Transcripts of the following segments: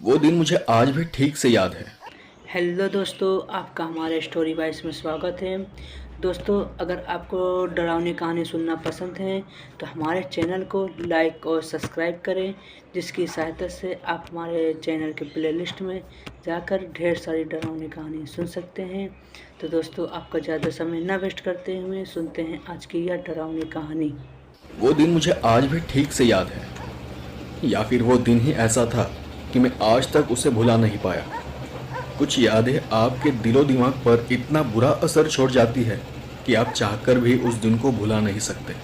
वो दिन मुझे आज भी ठीक से याद है। हेलो दोस्तों, आपका हमारे स्टोरी वाइस में स्वागत है। दोस्तों, अगर आपको डरावनी कहानी सुनना पसंद है तो हमारे चैनल को लाइक और सब्सक्राइब करें, जिसकी सहायता से आप हमारे चैनल के प्लेलिस्ट में जाकर ढेर सारी डरावनी कहानी सुन सकते हैं। तो दोस्तों, आपका ज़्यादा समय ना वेस्ट करते हुए सुनते हैं आज की यह डरावनी कहानी। वो दिन मुझे आज भी ठीक से याद है, या फिर वो दिन ही ऐसा था कि मैं आज तक उसे भुला नहीं पाया। कुछ यादें आपके दिलो दिमाग पर इतना बुरा असर छोड़ जाती है कि आप चाहकर भी उस दिन को भुला नहीं सकते।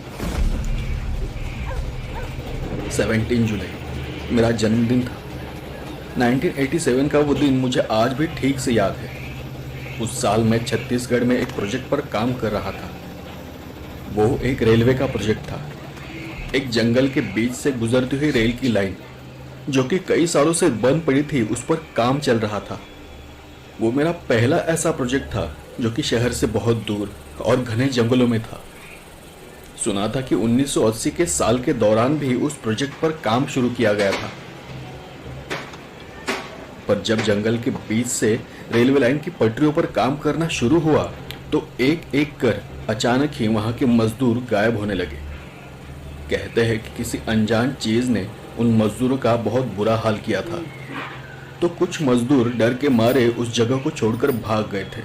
17 जुलाई मेरा जन्मदिन था। 1987 का वो दिन मुझे आज भी ठीक से याद है। उस साल मैं छत्तीसगढ़ में एक प्रोजेक्ट पर काम कर रहा था। वो एक रेलवे का प्रोजेक्ट था। एक जंगल के बीच से गुजरती हुई रेल की लाइन, जो कि कई सालों से बंद पड़ी थी, उस पर काम चल रहा था। वो मेरा पहला ऐसा प्रोजेक्ट था जो कि शहर से बहुत दूर और घने जंगलों में था। सुना था कि 1980 के साल के दौरान भी उस प्रोजेक्ट पर काम शुरू किया गया था, पर जब जंगल के बीच से रेलवे लाइन की पटरियों पर काम करना शुरू हुआ तो एक एक कर अचानक ही वहां के मजदूर गायब होने लगे। कहते हैं कि किसी अनजान चीज ने उन मजदूरों का बहुत बुरा हाल किया था, तो कुछ मजदूर डर के मारे उस जगह को छोड़कर भाग गए थे।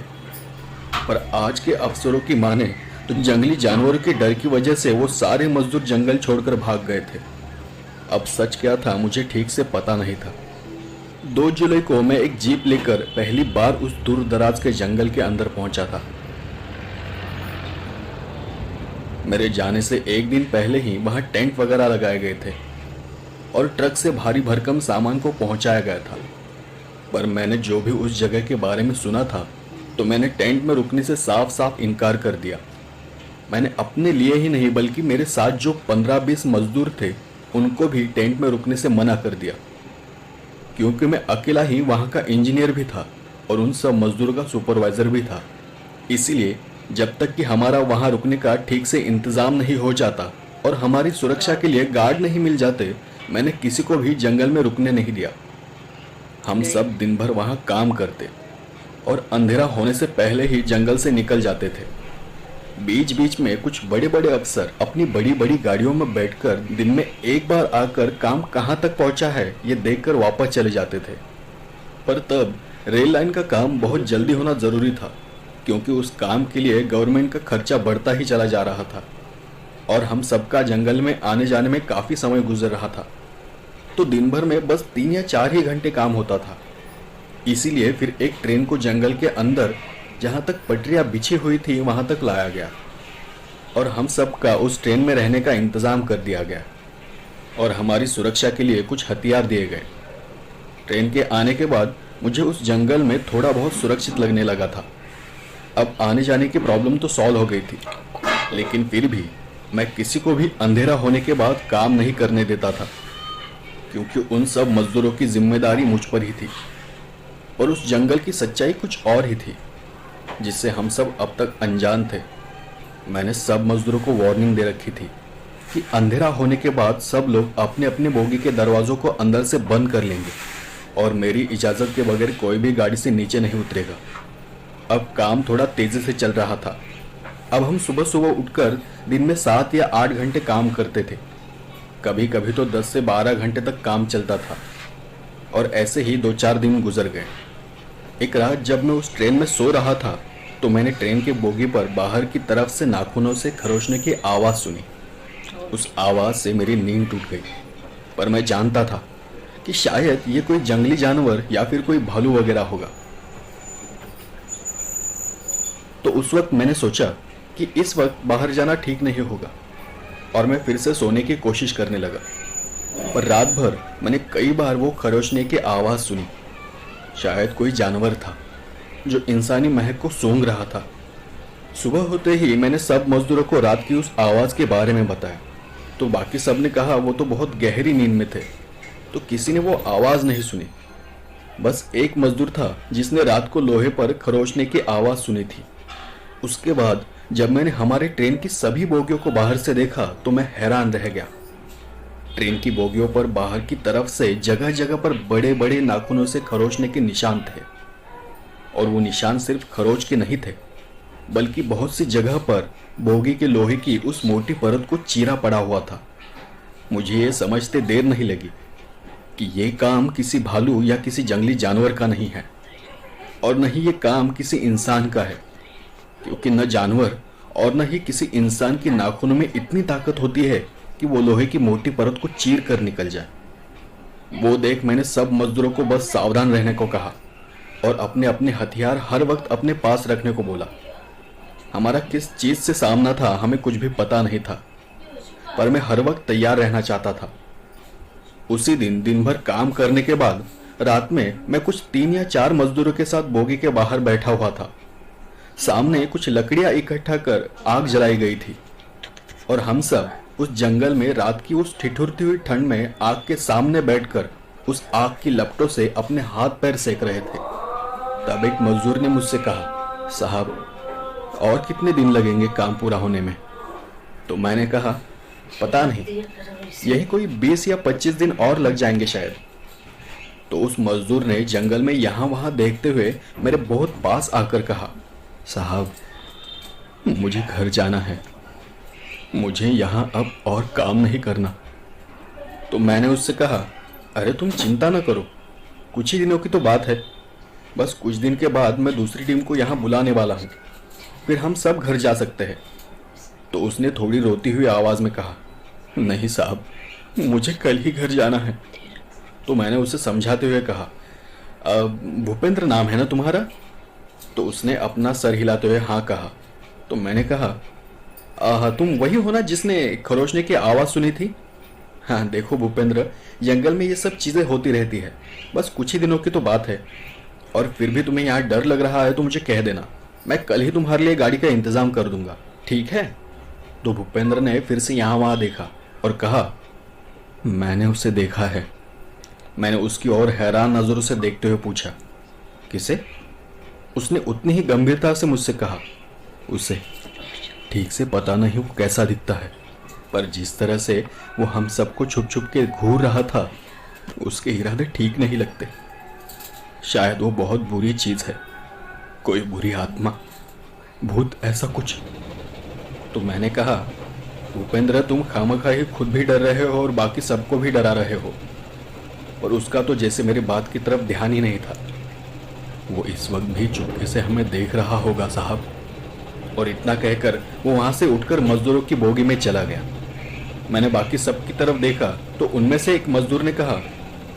पर आज के अफसरों की माने तो जंगली जानवरों के डर की वजह से वो सारे मजदूर जंगल छोड़कर भाग गए थे। अब सच क्या था मुझे ठीक से पता नहीं था। 2 जुलाई को मैं एक जीप लेकर पहली बार उस दूर दराज के जंगल के अंदर पहुंचा था। मेरे जाने से एक दिन पहले ही वहां टेंट वगैरह लगाए गए थे और ट्रक से भारी भरकम सामान को पहुंचाया गया था। पर मैंने जो भी उस जगह के बारे में सुना था तो मैंने टेंट में रुकने से साफ साफ इनकार कर दिया। मैंने अपने लिए ही नहीं बल्कि मेरे साथ जो 15-20 मजदूर थे उनको भी टेंट में रुकने से मना कर दिया, क्योंकि मैं अकेला ही वहां का इंजीनियर भी था और उन सब मजदूरों का सुपरवाइजर भी था। इसीलिए जब तक कि हमारा वहां रुकने का ठीक से इंतजाम नहीं हो जाता और हमारी सुरक्षा के लिए गार्ड नहीं मिल जाते, मैंने किसी को भी जंगल में रुकने नहीं दिया। हम सब दिन भर वहां काम करते और अंधेरा होने से पहले ही जंगल से निकल जाते थे। बीच बीच में कुछ बड़े बड़े अफसर अपनी बड़ी बड़ी गाड़ियों में बैठकर दिन में एक बार आकर काम कहां तक पहुंचा है ये देखकर वापस चले जाते थे। पर तब रेल लाइन का काम बहुत जल्दी होना जरूरी था, क्योंकि उस काम के लिए गवर्नमेंट का खर्चा बढ़ता ही चला जा रहा था और हम सबका जंगल में आने जाने में काफी समय गुजर रहा था। तो दिन भर में बस 3 या 4 ही घंटे काम होता था। इसीलिए फिर एक ट्रेन को जंगल के अंदर जहां तक पटरियां बिछी हुई थी वहां तक लाया गया और हम सबका उस ट्रेन में रहने का इंतजाम कर दिया गया और हमारी सुरक्षा के लिए कुछ हथियार दिए गए। ट्रेन के आने के बाद मुझे उस जंगल में थोड़ा बहुत सुरक्षित लगने लगा था। अब आने जाने की प्रॉब्लम तो सॉल्व हो गई थी, लेकिन फिर भी मैं किसी को भी अंधेरा होने के बाद काम नहीं करने देता था, क्योंकि उन सब मजदूरों की जिम्मेदारी मुझ पर ही थी। और उस जंगल की सच्चाई कुछ और ही थी, जिससे हम सब अब तक अनजान थे। मैंने सब मजदूरों को वार्निंग दे रखी थी कि अंधेरा होने के बाद सब लोग अपने अपने बोगी के दरवाजों को अंदर से बंद कर लेंगे और मेरी इजाज़त के बगैर कोई भी गाड़ी से नीचे नहीं उतरेगा। अब काम थोड़ा तेज़ी से चल रहा था। अब हम सुबह सुबह उठकर दिन में 7 या 8 घंटे काम करते थे। कभी कभी तो 10 से 12 घंटे तक काम चलता था और ऐसे ही 2-4 दिन गुजर गए। एक रात जब मैं उस ट्रेन में सो रहा था तो मैंने ट्रेन के बोगी पर बाहर की तरफ से नाखूनों से खरोचने की आवाज़ सुनी। उस आवाज़ से मेरी नींद टूट गई, पर मैं जानता था कि शायद ये कोई जंगली जानवर या फिर कोई भालू वगैरह होगा। तो उस वक्त मैंने सोचा कि इस वक्त बाहर जाना ठीक नहीं होगा और मैं फिर से सोने की कोशिश करने लगा। पर रात भर मैंने कई बार वो खरोचने की आवाज़ सुनी। शायद कोई जानवर था जो इंसानी महक को सूंघ रहा था। सुबह होते ही मैंने सब मजदूरों को रात की उस आवाज़ के बारे में बताया, तो बाकी सब ने कहा वो तो बहुत गहरी नींद में थे, तो किसी ने वो आवाज़ नहीं सुनी। बस एक मजदूर था जिसने रात को लोहे पर खरोचने की आवाज़ सुनी थी। उसके बाद जब मैंने हमारे ट्रेन की सभी बोगियों को बाहर से देखा तो मैं हैरान रह गया। ट्रेन की बोगियों पर बाहर की तरफ से जगह जगह पर बड़े बड़े नाखूनों से खरोचने के निशान थे। और वो निशान सिर्फ खरोच के नहीं थे, बल्कि बहुत सी जगह पर बोगी के लोहे की उस मोटी परत को चीरा पड़ा हुआ था। मुझे ये समझते देर नहीं लगी कि ये काम किसी भालू या किसी जंगली जानवर का नहीं है, और न ही ये काम किसी इंसान का है, क्योंकि न जानवर और न ही किसी इंसान की नाखूनों में इतनी ताकत होती है कि वो लोहे की मोटी परत को चीर कर निकल जाए। वो देख मैंने सब मजदूरों को बस सावधान रहने को कहा और अपने अपने हथियार हर वक्त अपने पास रखने को बोला। हमारा किस चीज से सामना था हमें कुछ भी पता नहीं था, पर मैं हर वक्त तैयार रहना चाहता था। उसी दिन भर काम करने के बाद रात में मैं कुछ 3 या 4 मजदूरों के साथ बोगी के बाहर बैठा हुआ था। सामने कुछ लकड़ियां इकट्ठा कर आग जलाई गई थी और हम सब उस जंगल में रात की उस ठिठुरती हुई ठंड में आग के सामने बैठकर उस आग की लपटों से अपने हाथ पैर सेक रहे थे। तब एक मजदूर ने मुझसे कहा, साहब और कितने दिन लगेंगे काम पूरा होने में? तो मैंने कहा, पता नहीं, यही कोई 20 या 25 दिन और लग जाएंगे शायद। तो उस मजदूर ने जंगल में यहाँ वहाँ देखते हुए मेरे बहुत पास आकर कहा, साहब मुझे घर जाना है, मुझे यहाँ अब और काम नहीं करना। तो मैंने उससे कहा, अरे तुम चिंता न करो, कुछ ही दिनों की तो बात है, बस कुछ दिन के बाद मैं दूसरी टीम को यहाँ बुलाने वाला हूँ, फिर हम सब घर जा सकते हैं। तो उसने थोड़ी रोती हुई आवाज़ में कहा, नहीं साहब, मुझे कल ही घर जाना है। तो मैंने उसे समझाते हुए कहा, भूपेंद्र नाम है ना तुम्हारा? तो उसने अपना सर हिलाते हुए हाँ कहा। तो मैंने कहा, तुम वही हो ना जिसने खरोचने की आवाज़ सुनी थी? हाँ देखो भूपेंद्र, जंगल में ये सब चीज़ें होती रहती है, बस कुछ ही दिनों की तो बात है, और फिर भी तुम्हें यहाँ डर लग रहा है तो मुझे कह देना, मैं कल ही तुम्हारे लिए गाड़ी का इंतज़ाम कर दूंगा, ठीक है? तो भूपेंद्र ने फिर से यहाँ वहाँ देखा और कहा, मैंने उसे देखा है। मैंने उसकी ओर हैरान नज़रों से देखते हुए पूछा, किसे? उसने उतनी ही गंभीरता से मुझसे कहा, उसे। ठीक से पता नहीं वो कैसा दिखता है, पर जिस तरह से वो हम सबको छुप छुप के घूर रहा था, उसके इरादे ठीक नहीं लगते। शायद वो बहुत बुरी चीज़ है, कोई बुरी आत्मा, भूत, ऐसा कुछ। तो मैंने कहा, भूपेंद्र तुम खामखा ही खुद भी डर रहे हो और बाकी सबको भी डरा रहे हो, और उसका तो जैसे मेरी बात की तरफ ध्यान ही नहीं था। वो इस वक्त भी चुपके से हमें देख रहा होगा साहब। और इतना कहकर वो वहाँ से उठकर मजदूरों की बोगी में चला गया। मैंने बाकी सब की तरफ देखा तो उनमें से एक मजदूर ने कहा,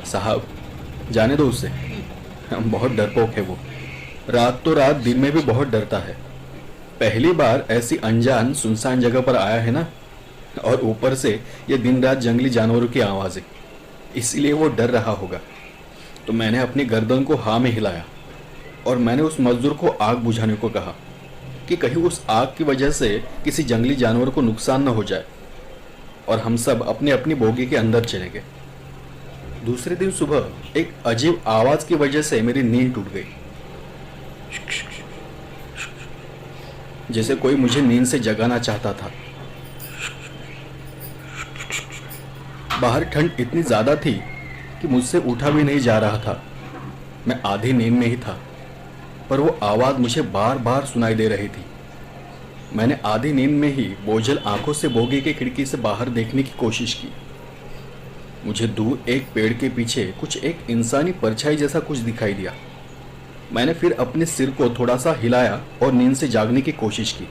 साहब जाने दो उसे, बहुत डरपोक है वो, रात तो रात दिन में भी बहुत डरता है। पहली बार ऐसी अनजान सुनसान जगह पर आया है ना, और ऊपर से ये दिन रात जंगली जानवरों की आवाज़ें, इसलिए वो डर रहा होगा। तो मैंने अपनी गर्दन को हाँ में हिलाया और मैंने उस मजदूर को आग बुझाने को कहा कि कहीं उस आग की वजह से किसी जंगली जानवर को नुकसान न हो जाए, और हम सब अपनी अपनी बोगी के अंदर चले गए। दूसरे दिन सुबह एक अजीब आवाज की वजह से मेरी नींद टूट गई, जैसे कोई मुझे नींद से जगाना चाहता था। बाहर ठंड इतनी ज्यादा थी कि मुझसे उठा भी नहीं जा रहा था। मैं आधी नींद में ही था, पर वो आवाज मुझे बार बार सुनाई दे रही थी। मैंने आधी नींद में ही बोझल आंखों से बोगी की खिड़की से बाहर देखने की कोशिश की। मुझे दूर एक पेड़ के पीछे कुछ एक इंसानी परछाई जैसा कुछ दिखाई दिया। मैंने फिर अपने सिर को थोड़ा सा हिलाया और नींद से जागने की कोशिश की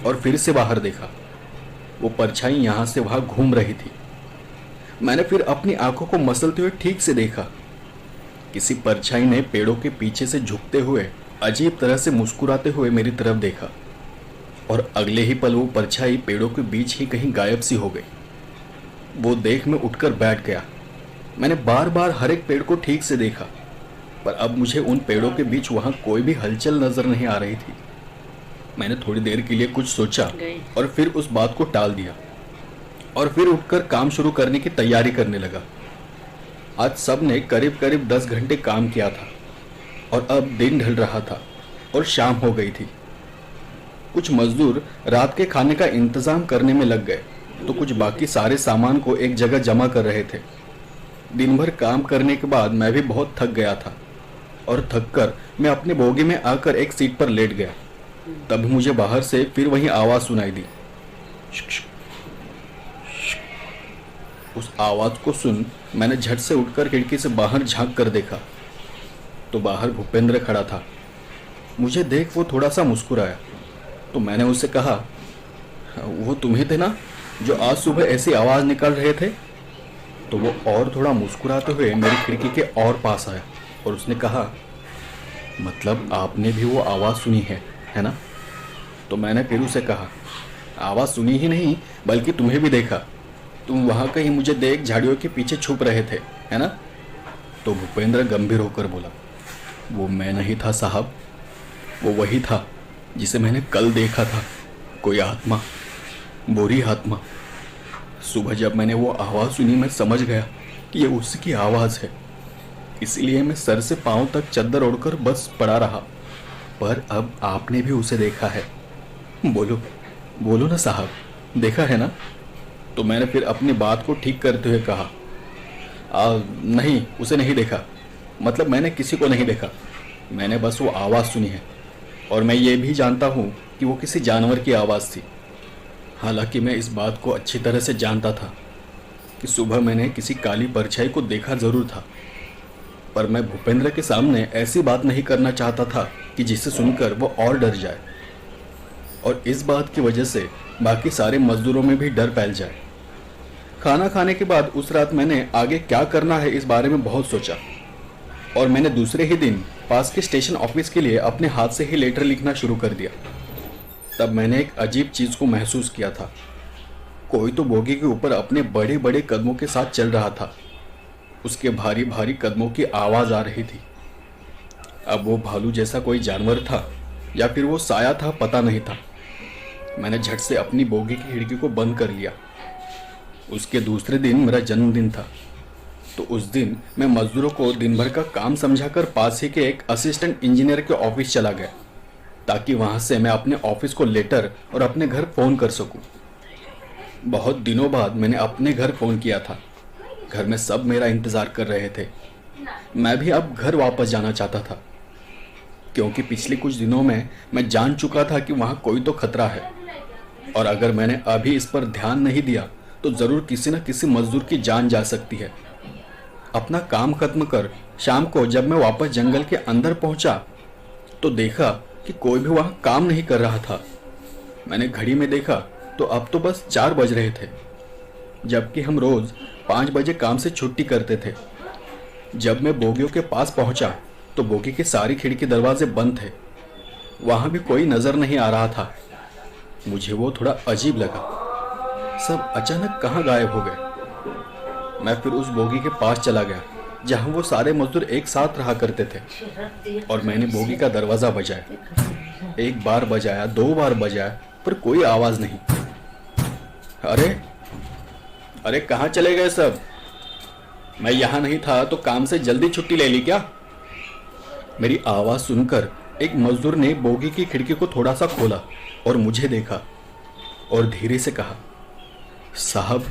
और फिर से बाहर देखा। वो परछाई यहाँ से वहाँ घूम रही थी। मैंने फिर अपनी आंखों को मसलते हुए ठीक से देखा। किसी परछाई ने पेड़ों के पीछे से झुकते हुए अजीब तरह से मुस्कुराते हुए मेरी तरफ देखा, और अगले ही पल वो परछाई पेड़ों के बीच ही कहीं गायब सी हो गई। वो देख मैं उठकर बैठ गया। मैंने बार बार हर एक पेड़ को ठीक से देखा, पर अब मुझे उन पेड़ों के बीच वहां कोई भी हलचल नजर नहीं आ रही थी। मैंने थोड़ी देर के लिए कुछ सोचा और फिर उस बात को टाल दिया और फिर उठकर काम शुरू करने की तैयारी करने लगा। आज सब ने करीब करीब 10 घंटे काम किया था और अब दिन ढल रहा था और शाम हो गई थी। कुछ मजदूर रात के खाने का इंतजाम करने में लग गए तो कुछ बाकी सारे सामान को एक जगह जमा कर रहे थे। दिन भर काम करने के बाद मैं भी बहुत थक गया था और थक कर मैं अपने बोगी में आकर एक सीट पर लेट गया। तब मुझे बाहर से फिर वही आवाज़ सुनाई दी। उस आवाज़ को सुन मैंने झट से उठकर खिड़की से बाहर झांक कर देखा तो बाहर भूपेंद्र खड़ा था। मुझे देख वो थोड़ा सा मुस्कुराया तो मैंने उससे कहा, वो तुम्हें थे ना जो आज सुबह ऐसी आवाज़ निकाल रहे थे? तो वो और थोड़ा मुस्कुराते हुए मेरी खिड़की के और पास आया और उसने कहा, मतलब आपने भी वो आवाज़ सुनी है ना? तो मैंने फिर उसे कहा, आवाज़ सुनी ही नहीं बल्कि तुम्हें भी देखा। तुम वहाँ कहीं मुझे देख झाड़ियों के पीछे छुप रहे थे, है ना? तो भूपेंद्र गंभीर होकर बोला, वो मैं नहीं था साहब, वो वही था जिसे मैंने कल देखा था। कोई आत्मा, बुरी आत्मा। सुबह जब मैंने वो आवाज़ सुनी मैं समझ गया कि ये उसकी आवाज़ है। इसलिए मैं सर से पांव तक चद्दर ओढ़कर बस पड़ा रहा। पर अब आपने भी उसे देखा है। बोलो बोलो ना साहब, देखा है ना? तो मैंने फिर अपनी बात को ठीक करते हुए कहा, नहीं, उसे नहीं देखा। मतलब मैंने किसी को नहीं देखा, मैंने बस वो आवाज़ सुनी है। और मैं ये भी जानता हूँ कि वो किसी जानवर की आवाज़ थी। हालांकि मैं इस बात को अच्छी तरह से जानता था कि सुबह मैंने किसी काली परछाई को देखा ज़रूर था, पर मैं भूपेंद्र के सामने ऐसी बात नहीं करना चाहता था कि जिसे सुनकर वो और डर जाए और इस बात की वजह से बाकी सारे मजदूरों में भी डर फैल जाए। खाना खाने के बाद उस रात मैंने आगे क्या करना है इस बारे में बहुत सोचा और मैंने दूसरे ही दिन पास के स्टेशन ऑफिस के लिए अपने हाथ से ही लेटर लिखना शुरू कर दिया। तब मैंने एक अजीब चीज़ को महसूस किया था। कोई तो बोगी के ऊपर अपने बड़े बड़े कदमों के साथ चल रहा था। उसके भारी भारी कदमों की आवाज़ आ रही थी। अब वो भालू जैसा कोई जानवर था या फिर वो साया था, पता नहीं था। मैंने झट से अपनी बोगी की खिड़की को बंद कर लिया। उसके दूसरे दिन मेरा जन्मदिन था, तो उस दिन मैं मजदूरों को दिन भर का काम समझाकर पास ही के एक असिस्टेंट इंजीनियर के ऑफिस चला गया ताकि वहां से मैं अपने ऑफिस को लेटर और अपने घर फ़ोन कर सकूं। बहुत दिनों बाद मैंने अपने घर फ़ोन किया था। घर में सब मेरा इंतज़ार कर रहे थे। मैं भी अब घर वापस जाना चाहता था क्योंकि पिछले कुछ दिनों में मैं जान चुका था कि वहाँ कोई तो खतरा है और अगर मैंने अभी इस पर ध्यान नहीं दिया तो ज़रूर किसी न किसी मजदूर की जान जा सकती है। अपना काम खत्म कर शाम को जब मैं वापस जंगल के अंदर पहुंचा तो देखा कि कोई भी वहाँ काम नहीं कर रहा था। मैंने घड़ी में देखा तो अब तो बस 4 बज रहे थे, जबकि हम रोज़ 5 बजे काम से छुट्टी करते थे। जब मैं बोगियों के पास पहुंचा तो बोगी के सारी खिड़की दरवाजे बंद थे। वहाँ भी कोई नज़र नहीं आ रहा था। मुझे वो थोड़ा अजीब लगा। सब अचानक कहाँ गायब हो गए। मैं फिर उस बोगी के पास चला गया जहाँ वो सारे मजदूर एक साथ रहा करते थे और मैंने बोगी का दरवाज़ा बजाया। 1 बार बजाया, 2 बार बजाया, पर कोई आवाज़ नहीं। अरे कहाँ चले गए सब? मैं यहाँ नहीं था तो काम से जल्दी छुट्टी ले ली क्या? मेरी आवाज़ सुनकर एक मजदूर ने बोगी की खिड़की को थोड़ा सा खोला और मुझे देखा और धीरे से कहा, साहब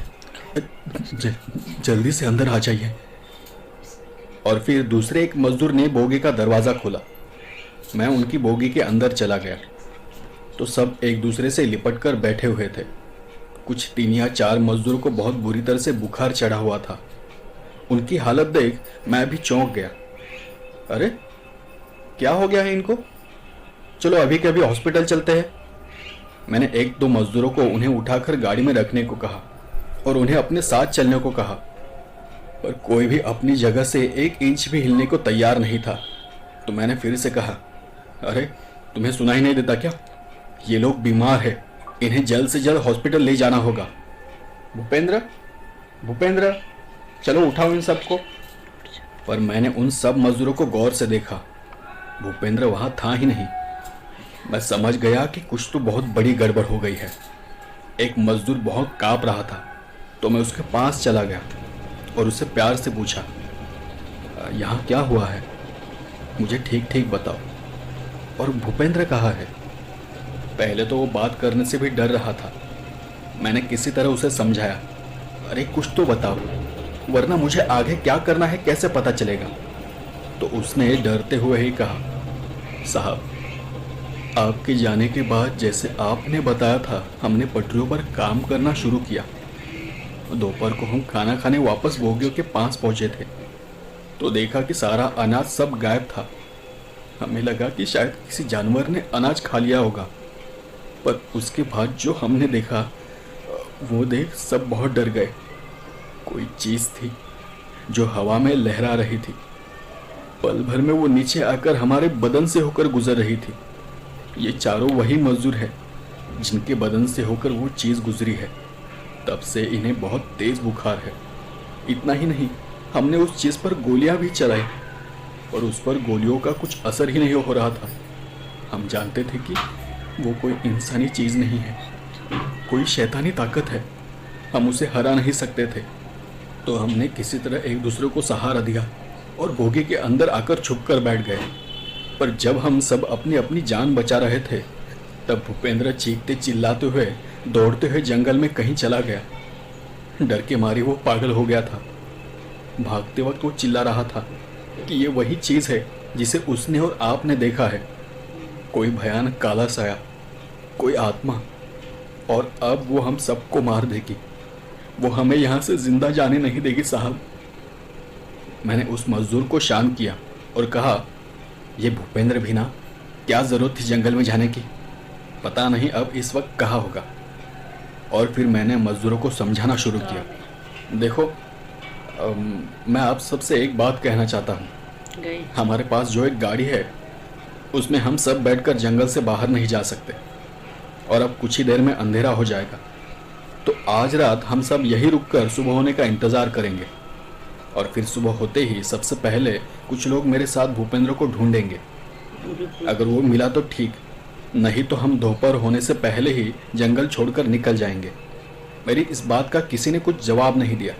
जल्दी से अंदर आ जाइए। और फिर दूसरे एक मजदूर ने बोगी का दरवाज़ा खोला। मैं उनकी बोगी के अंदर चला गया तो सब एक दूसरे से लिपट कर बैठे हुए थे। कुछ 3 या 4 मजदूरों को बहुत बुरी तरह से बुखार चढ़ा हुआ था। उनकी हालत देख मैं भी चौंक गया। अरे क्या हो गया है इनको? चलो अभी के अभी हॉस्पिटल चलते हैं। मैंने 1-2 मजदूरों को उन्हें उठाकर गाड़ी में रखने को कहा और उन्हें अपने साथ चलने को कहा, पर कोई भी अपनी जगह से 1 इंच भी हिलने को तैयार नहीं था। तो मैंने फिर से कहा, अरे तुम्हें सुनाई नहीं देता क्या? ये लोग बीमार हैं, इन्हें जल्द से जल्द हॉस्पिटल ले जाना होगा। भूपेंद्र चलो उठाओ इन सबको। पर मैंने उन सब मजदूरों को गौर से देखा। भूपेंद्र वहाँ था ही नहीं। मैं समझ गया कि कुछ तो बहुत बड़ी गड़बड़ हो गई है। एक मजदूर बहुत कांप रहा था तो मैं उसके पास चला गया और उससे प्यार से पूछा, यहाँ क्या हुआ है? मुझे ठीक ठीक बताओ। और भूपेंद्र कहाँ है? पहले तो वो बात करने से भी डर रहा था, मैंने किसी तरह उसे समझाया, अरे कुछ तो बताओ, वरना मुझे आगे क्या करना है कैसे पता चलेगा। तो उसने डरते हुए ही कहा, साहब, आपके जाने के बाद जैसे आपने बताया था, हमने पटरियों पर काम करना शुरू किया। दोपहर को हम खाना खाने वापस बोगियों के पास पहुंचे थे तो देखा कि सारा अनाज सब गायब था। हमें लगा कि शायद किसी जानवर ने अनाज खा लिया होगा, पर उसके बाद जो हमने देखा वो देख सब बहुत डर गए। कोई चीज़ थी जो हवा में लहरा रही थी। पल भर में वो नीचे आकर हमारे बदन से होकर गुजर रही थी। ये चारों वही मजदूर है जिनके बदन से होकर वो चीज़ गुजरी है। तब से इन्हें बहुत तेज बुखार है। इतना ही नहीं, हमने उस चीज़ पर गोलियां भी चलाई और उस पर गोलियों का कुछ असर ही नहीं हो रहा था। हम जानते थे कि वो कोई इंसानी चीज़ नहीं है, कोई शैतानी ताकत है, हम उसे हरा नहीं सकते थे। तो हमने किसी तरह एक दूसरे को सहारा दिया और बोगी के अंदर आकर छुप कर बैठ गए। पर जब हम सब अपनी अपनी जान बचा रहे थे तब भूपेंद्र चीखते चिल्लाते हुए दौड़ते हुए जंगल में कहीं चला गया। डर के मारे वो पागल हो गया था। भागते वक्त वो चिल्ला रहा था कि ये वही चीज़ है जिसे उसने और आपने देखा है, कोई भयानक काला साया, कोई आत्मा, और अब वो हम सबको मार देगी। वो हमें यहाँ से जिंदा जाने नहीं देगी साहब। मैंने उस मजदूर को शांत किया और कहा, ये भूपेंद्र भी ना, क्या ज़रूरत थी जंगल में जाने की, पता नहीं अब इस वक्त कहाँ होगा। और फिर मैंने मजदूरों को समझाना शुरू किया, देखो मैं आप सबसे एक बात कहना चाहता हूँ। हमारे पास जो एक गाड़ी है उसमें हम सब बैठकर जंगल से बाहर नहीं जा सकते और अब कुछ ही देर में अंधेरा हो जाएगा। तो आज रात हम सब यहीं रुककर सुबह होने का इंतज़ार करेंगे और फिर सुबह होते ही सबसे पहले कुछ लोग मेरे साथ भूपेंद्र को ढूंढेंगे। अगर वो मिला तो ठीक, नहीं तो हम दोपहर होने से पहले ही जंगल छोड़कर निकल जाएंगे। मेरी इस बात का किसी ने कुछ जवाब नहीं दिया।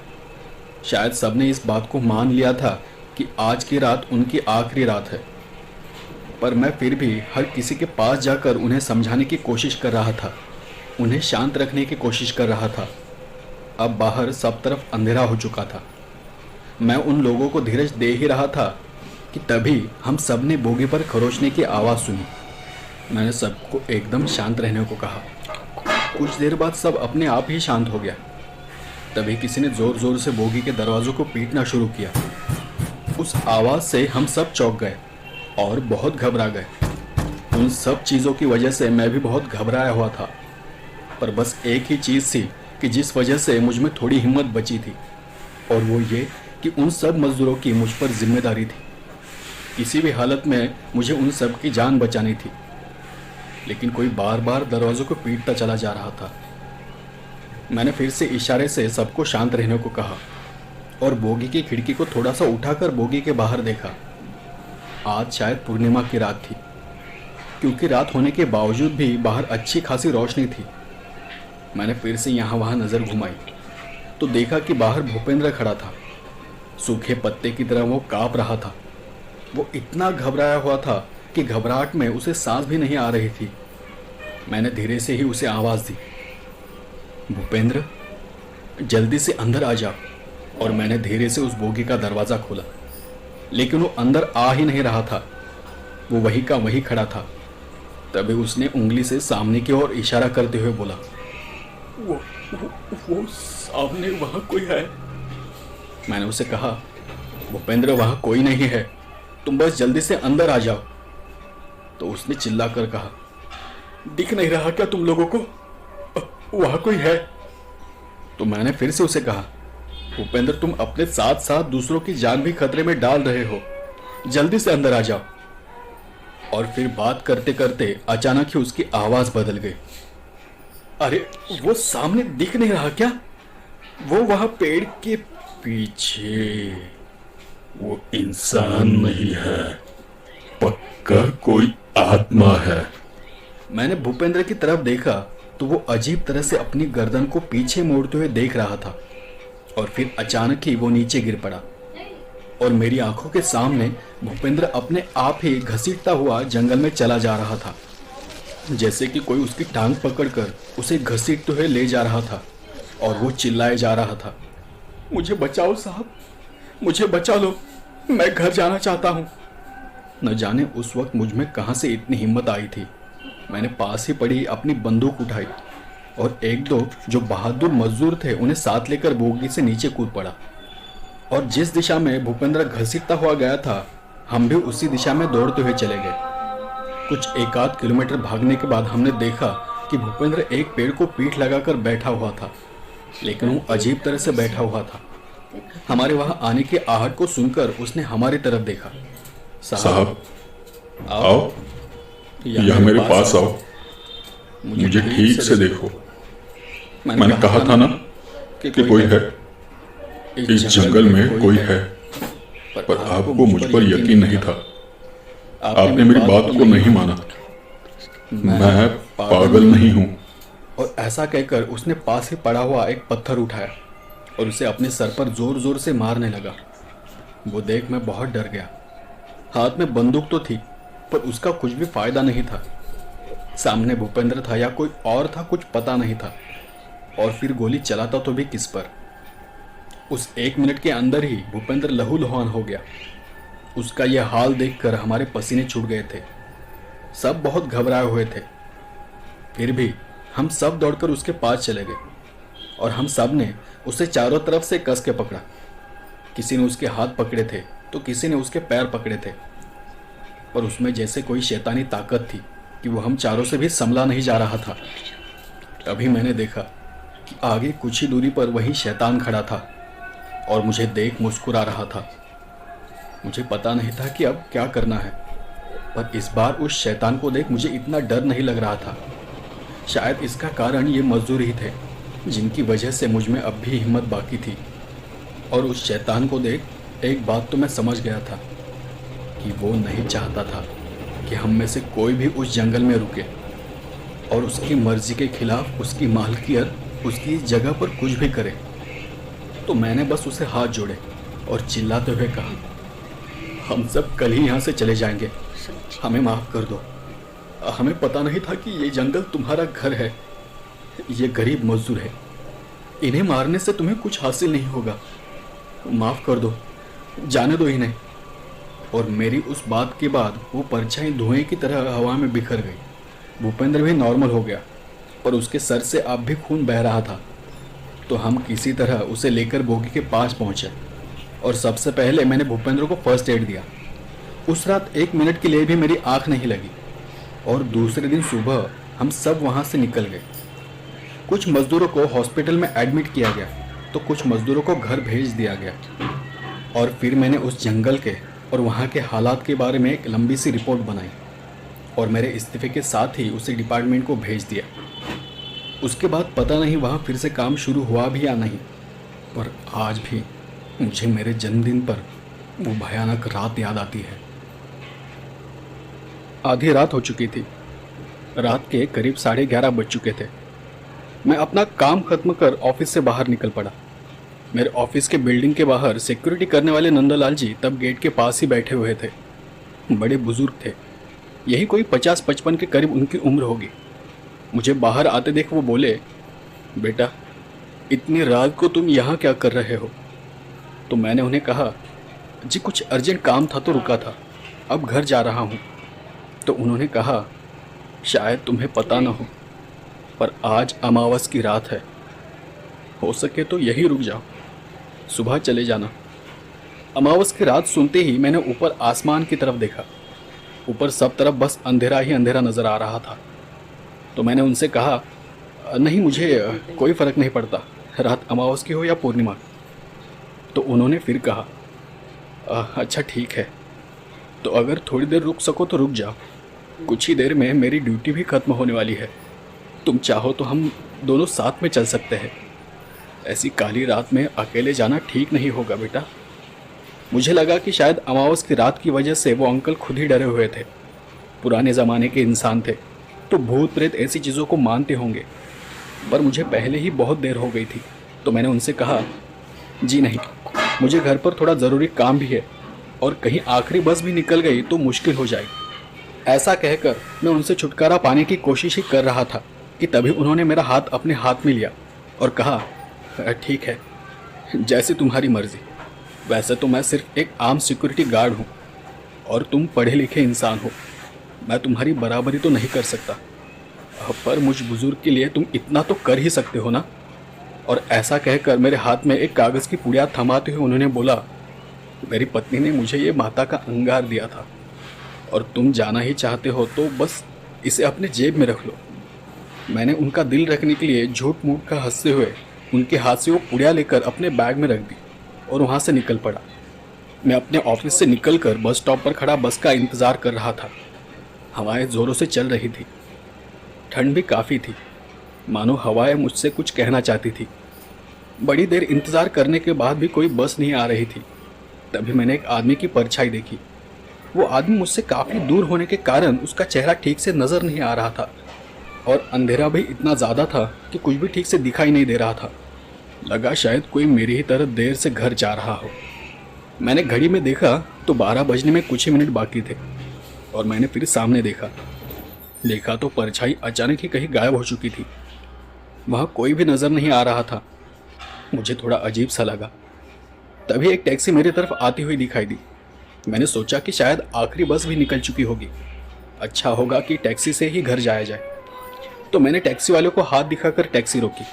शायद सबने इस बात को मान लिया था कि आज की रात उनकी आखिरी रात है। पर मैं फिर भी हर किसी के पास जाकर उन्हें समझाने की कोशिश कर रहा था, उन्हें शांत रखने की कोशिश कर रहा था। अब बाहर सब तरफ अंधेरा हो चुका था। मैं उन लोगों को धीरज दे ही रहा था कि तभी हम सब ने बोगी पर खरोचने की आवाज़ सुनी। मैंने सबको एकदम शांत रहने को कहा। कुछ देर बाद सब अपने आप ही शांत हो गया। तभी किसी ने ज़ोर ज़ोर से बोगी के दरवाज़ों को पीटना शुरू किया। उस आवाज़ से हम सब चौंक गए और बहुत घबरा गए। उन सब चीज़ों की वजह से मैं भी बहुत घबराया हुआ था, पर बस एक ही चीज़ थी कि जिस वजह से मुझ में थोड़ी हिम्मत बची थी, और वो ये कि उन सब मजदूरों की मुझ पर जिम्मेदारी थी। किसी भी हालत में मुझे उन सब की जान बचानी थी। लेकिन कोई बार बार दरवाज़ों को पीटता चला जा रहा था। मैंने फिर से इशारे से सबको शांत रहने को कहा और बोगी की खिड़की को थोड़ा सा उठाकर बोगी के बाहर देखा। आज शायद पूर्णिमा की रात थी, क्योंकि रात होने के बावजूद भी बाहर अच्छी खासी रोशनी थी। मैंने फिर से यहाँ वहाँ नज़र घुमाई तो देखा कि बाहर भूपेंद्र खड़ा था। सूखे पत्ते की तरह वो काँप रहा था। वो इतना घबराया हुआ था कि घबराहट में उसे सांस भी नहीं आ रही थी। मैंने धीरे से ही उसे आवाज़ दी, भूपेंद्र जल्दी से अंदर आ जाओ। और मैंने धीरे से उस बोगी का दरवाज़ा खोला, लेकिन वो अंदर आ ही नहीं रहा था। वो वही का वही खड़ा था। तभी उसने उंगली से सामने की ओर इशारा करते हुए बोला, वो सामने वहाँ कोई है। मैंने उसे कहा, भूपेंद्र वहाँ कोई नहीं है, तुम बस जल्दी से अंदर आ जाओ। तो उसने चिल्ला कर कहा, दिख नहीं रहा क्या तुम लोगों को, वहाँ कोई है। तो मैंने फिर से उसे कहा, भूपेंद्र तुम अपने साथ साथ दूसरों की जान भी खतरे में डाल रहे हो, जल्दी से अंदर आ जाओ। और फिर बात करते करते अचानक ही उसकी आवाज बदल गई, अरे वो सामने दिख नहीं रहा क्या, वो वहां पेड़ के पीछे। वो इंसान नहीं है, पक्का कोई आत्मा है। मैंने भूपेंद्र की तरफ देखा तो वो अजीब तरह से अपनी गर्दन को पीछे मोड़ते हुए देख रहा था, और फिर अचानक ही वो नीचे गिर पड़ा और मेरी आंखों के सामने भूपेंद्र अपने आप ही घसीटता हुआ जंगल में चला जा रहा था। जैसे कि कोई उसकी टांग पकड़कर उसे घसीटते हुए ले जा रहा था और वो चिल्लाए जा रहा था, मुझे बचाओ साहब, मुझे बचा लो, मैं घर जाना चाहता हूँ। न जाने उस वक्त मुझ में कहाँ से इतनी हिम्मत आई थी। मैंने पास ही पड़ी अपनी बंदूक उठाई और एक दो जो बहादुर मजदूर थे उन्हें साथ लेकर बोगी से नीचे कूद पड़ा। और जिस दिशा में भूपेंद्र घसीटता हुआ गया था, हम भी उसी दिशा में दौड़ते हुए चले गए। कुछ 1-8 किलोमीटर भागने के बाद हमने देखा कि भूपेंद्र एक पेड़ को पीठ लगाकर बैठा हुआ था, लेकिन वो अजीब तरह से बैठा हुआ था। हमारे वहां आने की आहट को सुनकर उसने हमारी तरफ देखा। साहब आओ, यहाँ मेरे पास आओ, मुझे ठीक से देखो। मैंने कहा था ना कि कोई है, इस जंगल में कोई है, पर आपको मुझ पर यकीन नहीं था। आपने मेरी बात को नहीं माना। मैं पागल नहीं हूँ। और ऐसा कहकर उसने पास ही पड़ा हुआ एक पत्थर उठाया और उसे अपने सर पर जोर जोर से मारने लगा। वो देख मैं बहुत डर गया। हाथ में बंदूक तो थी, पर उसका कुछ भी फायदा नहीं था। सामने भूपेंद्र था या कोई और था, कुछ पता नहीं था। और फिर गोली चलाता तो भी किस पर। उस 1 मिनट के अंदर ही भूपेंद्र लहूलुहान हो गया। उसका यह हाल देखकर हमारे पसीने छूट गए थे। सब बहुत घबराए हुए थे। फिर भी हम सब दौड़कर उसके पास चले गए और हम सब ने उसे चारों तरफ से कस के पकड़ा। किसी ने उसके हाथ पकड़े थे तो किसी ने उसके पैर पकड़े थे, पर उसमें जैसे कोई शैतानी ताकत थी कि वो हम चारों से भी संभला नहीं जा रहा था। तभी मैंने देखा कि आगे कुछ ही दूरी पर वही शैतान खड़ा था और मुझे देख मुस्कुरा रहा था। मुझे पता नहीं था कि अब क्या करना है, पर इस बार उस शैतान को देख मुझे इतना डर नहीं लग रहा था। शायद इसका कारण ये मजदूर ही थे, जिनकी वजह से मुझ में अब भी हिम्मत बाकी थी। और उस शैतान को देख एक बात तो मैं समझ गया था कि वो नहीं चाहता था कि हम में से कोई भी उस जंगल में रुके और उसकी मर्जी के खिलाफ उसकी मालकियत उसकी जगह पर कुछ भी करे। तो मैंने बस उसे हाथ जोड़े और चिल्लाते हुए कहा, हम सब कल ही यहाँ से चले जाएंगे, हमें माफ़ कर दो। हमें पता नहीं था कि ये जंगल तुम्हारा घर है। ये गरीब मजदूर है, इन्हें मारने से तुम्हें कुछ हासिल नहीं होगा। माफ़ कर दो, जाने दो इन्हें। और मेरी उस बात के बाद वो परछाई धुएं की तरह हवा में बिखर गई। भूपेंद्र भी नॉर्मल हो गया, पर उसके सर से अब भी खून बह रहा था। तो हम किसी तरह उसे लेकर बोगी के पास पहुंचे और सबसे पहले मैंने भूपेंद्र को फर्स्ट एड दिया। उस रात 1 मिनट के लिए भी मेरी आंख नहीं लगी और दूसरे दिन सुबह हम सब वहां से निकल गए। कुछ मजदूरों को हॉस्पिटल में एडमिट किया गया तो कुछ मजदूरों को घर भेज दिया गया। और फिर मैंने उस जंगल के और वहाँ के हालात के बारे में एक लंबी सी रिपोर्ट बनाई और मेरे इस्तीफे के साथ ही उसे डिपार्टमेंट को भेज दिया। उसके बाद पता नहीं वहाँ फिर से काम शुरू हुआ भी या नहीं, पर आज भी मुझे मेरे जन्मदिन पर वो भयानक रात याद आती है। आधी रात हो चुकी थी। रात के करीब 11:30 बज चुके थे। मैं अपना काम खत्म कर ऑफिस से बाहर निकल पड़ा। मेरे ऑफिस के बिल्डिंग के बाहर सिक्योरिटी करने वाले नंदलाल जी तब गेट के पास ही बैठे हुए थे। बड़े बुजुर्ग थे, यही कोई 50-55 के करीब उनकी उम्र होगी। मुझे बाहर आते देख वो बोले, बेटा इतनी रात को तुम यहाँ क्या कर रहे हो? तो मैंने उन्हें कहा, जी कुछ अर्जेंट काम था तो रुका था, अब घर जा रहा हूँ। तो उन्होंने कहा, शायद तुम्हें पता न हो, पर आज अमावस की रात है, हो सके तो यही रुक जाओ, सुबह चले जाना। अमावस की रात सुनते ही मैंने ऊपर आसमान की तरफ देखा। ऊपर सब तरफ बस अंधेरा ही अंधेरा नज़र आ रहा था। तो मैंने उनसे कहा, नहीं मुझे कोई फ़र्क नहीं पड़ता, रात अमावस की हो या पूर्णिमा। तो उन्होंने फिर कहा, अच्छा ठीक है, तो अगर थोड़ी देर रुक सको तो रुक जाओ, कुछ ही देर में मेरी ड्यूटी भी ख़त्म होने वाली है। तुम चाहो तो हम दोनों साथ में चल सकते हैं। ऐसी काली रात में अकेले जाना ठीक नहीं होगा बेटा। मुझे लगा कि शायद अमावस की रात की वजह से वो अंकल खुद ही डरे हुए थे। पुराने ज़माने के इंसान थे तो भूत प्रेत ऐसी चीज़ों को मानते होंगे, पर मुझे पहले ही बहुत देर हो गई थी। तो मैंने उनसे कहा, जी नहीं, मुझे घर पर थोड़ा ज़रूरी काम भी है और कहीं आखिरी बस भी निकल गई तो मुश्किल हो जाएगी। ऐसा कहकर मैं उनसे छुटकारा पाने की कोशिश ही कर रहा था कि तभी उन्होंने मेरा हाथ अपने हाथ में लिया और कहा, ठीक है, जैसे तुम्हारी मर्जी। वैसे तो मैं सिर्फ एक आम सिक्योरिटी गार्ड हूँ और तुम पढ़े लिखे इंसान हो। मैं तुम्हारी बराबरी तो नहीं कर सकता, पर मुझ बुजुर्ग के लिए तुम इतना तो कर ही सकते हो ना। और ऐसा कहकर मेरे हाथ में एक कागज़ की पुड़िया थमाते हुए उन्होंने बोला, मेरी पत्नी ने मुझे ये माता का अंगार दिया था और तुम जाना ही चाहते हो तो बस इसे अपने जेब में रख लो। मैंने उनका दिल रखने के लिए झूठ मूठ का हंसते हुए उनके हाथ से वो पुड़िया लेकर अपने बैग में रख दी और वहाँ से निकल पड़ा। मैं अपने ऑफिस से निकलकर बस स्टॉप पर खड़ा बस का इंतज़ार कर रहा था। हवाएं ज़ोरों से चल रही थी, ठंड भी काफ़ी थी, मानो हवाएं मुझसे कुछ कहना चाहती थी। बड़ी देर इंतज़ार करने के बाद भी कोई बस नहीं आ रही थी। तभी मैंने एक आदमी की परछाई देखी। वो आदमी मुझसे काफ़ी दूर होने के कारण उसका चेहरा ठीक से नज़र नहीं आ रहा था और अंधेरा भी इतना ज़्यादा था कि कुछ भी ठीक से दिखाई नहीं दे रहा था। लगा शायद कोई मेरी ही तरह देर से घर जा रहा हो। मैंने घड़ी में देखा तो 12 बजने में कुछ ही मिनट बाकी थे और मैंने फिर सामने देखा तो परछाई अचानक ही कहीं गायब हो चुकी थी। वहाँ कोई भी नज़र नहीं आ रहा था। मुझे थोड़ा अजीब सा लगा। तभी एक टैक्सी मेरी तरफ आती हुई दिखाई दी। मैंने सोचा कि शायद आखिरी बस भी निकल चुकी होगी। अच्छा होगा कि टैक्सी से ही घर जाया जाए। तो मैंने टैक्सी वाले को हाथ दिखाकर टैक्सी रोकी।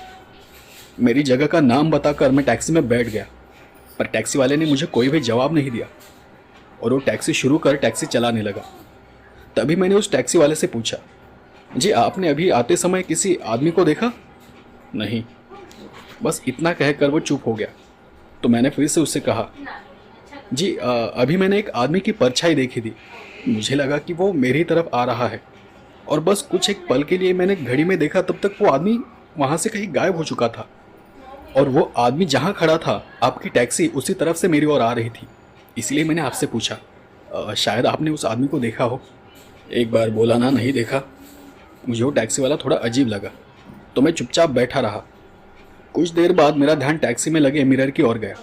मेरी जगह का नाम बताकर मैं टैक्सी में बैठ गया, पर टैक्सी वाले ने मुझे कोई भी जवाब नहीं दिया और वो टैक्सी शुरू कर टैक्सी चलाने लगा। तभी मैंने उस टैक्सी वाले से पूछा, जी आपने अभी आते समय किसी आदमी को देखा? नहीं। बस इतना कहकर वो चुप हो गया। तो मैंने फिर से उससे कहा, जी अभी मैंने एक आदमी की परछाई देखी थी। मुझे लगा कि वो मेरी तरफ आ रहा है और बस कुछ एक पल के लिए मैंने घड़ी में देखा, तब तक वो आदमी वहाँ से कहीं गायब हो चुका था और वो आदमी जहाँ खड़ा था आपकी टैक्सी उसी तरफ से मेरी ओर आ रही थी। इसलिए मैंने आपसे पूछा, शायद आपने उस आदमी को देखा हो। एक बार बोला ना नहीं देखा। मुझे वो टैक्सी वाला थोड़ा अजीब लगा तो मैं चुपचाप बैठा रहा। कुछ देर बाद मेरा ध्यान टैक्सी में लगे मिरर की ओर गया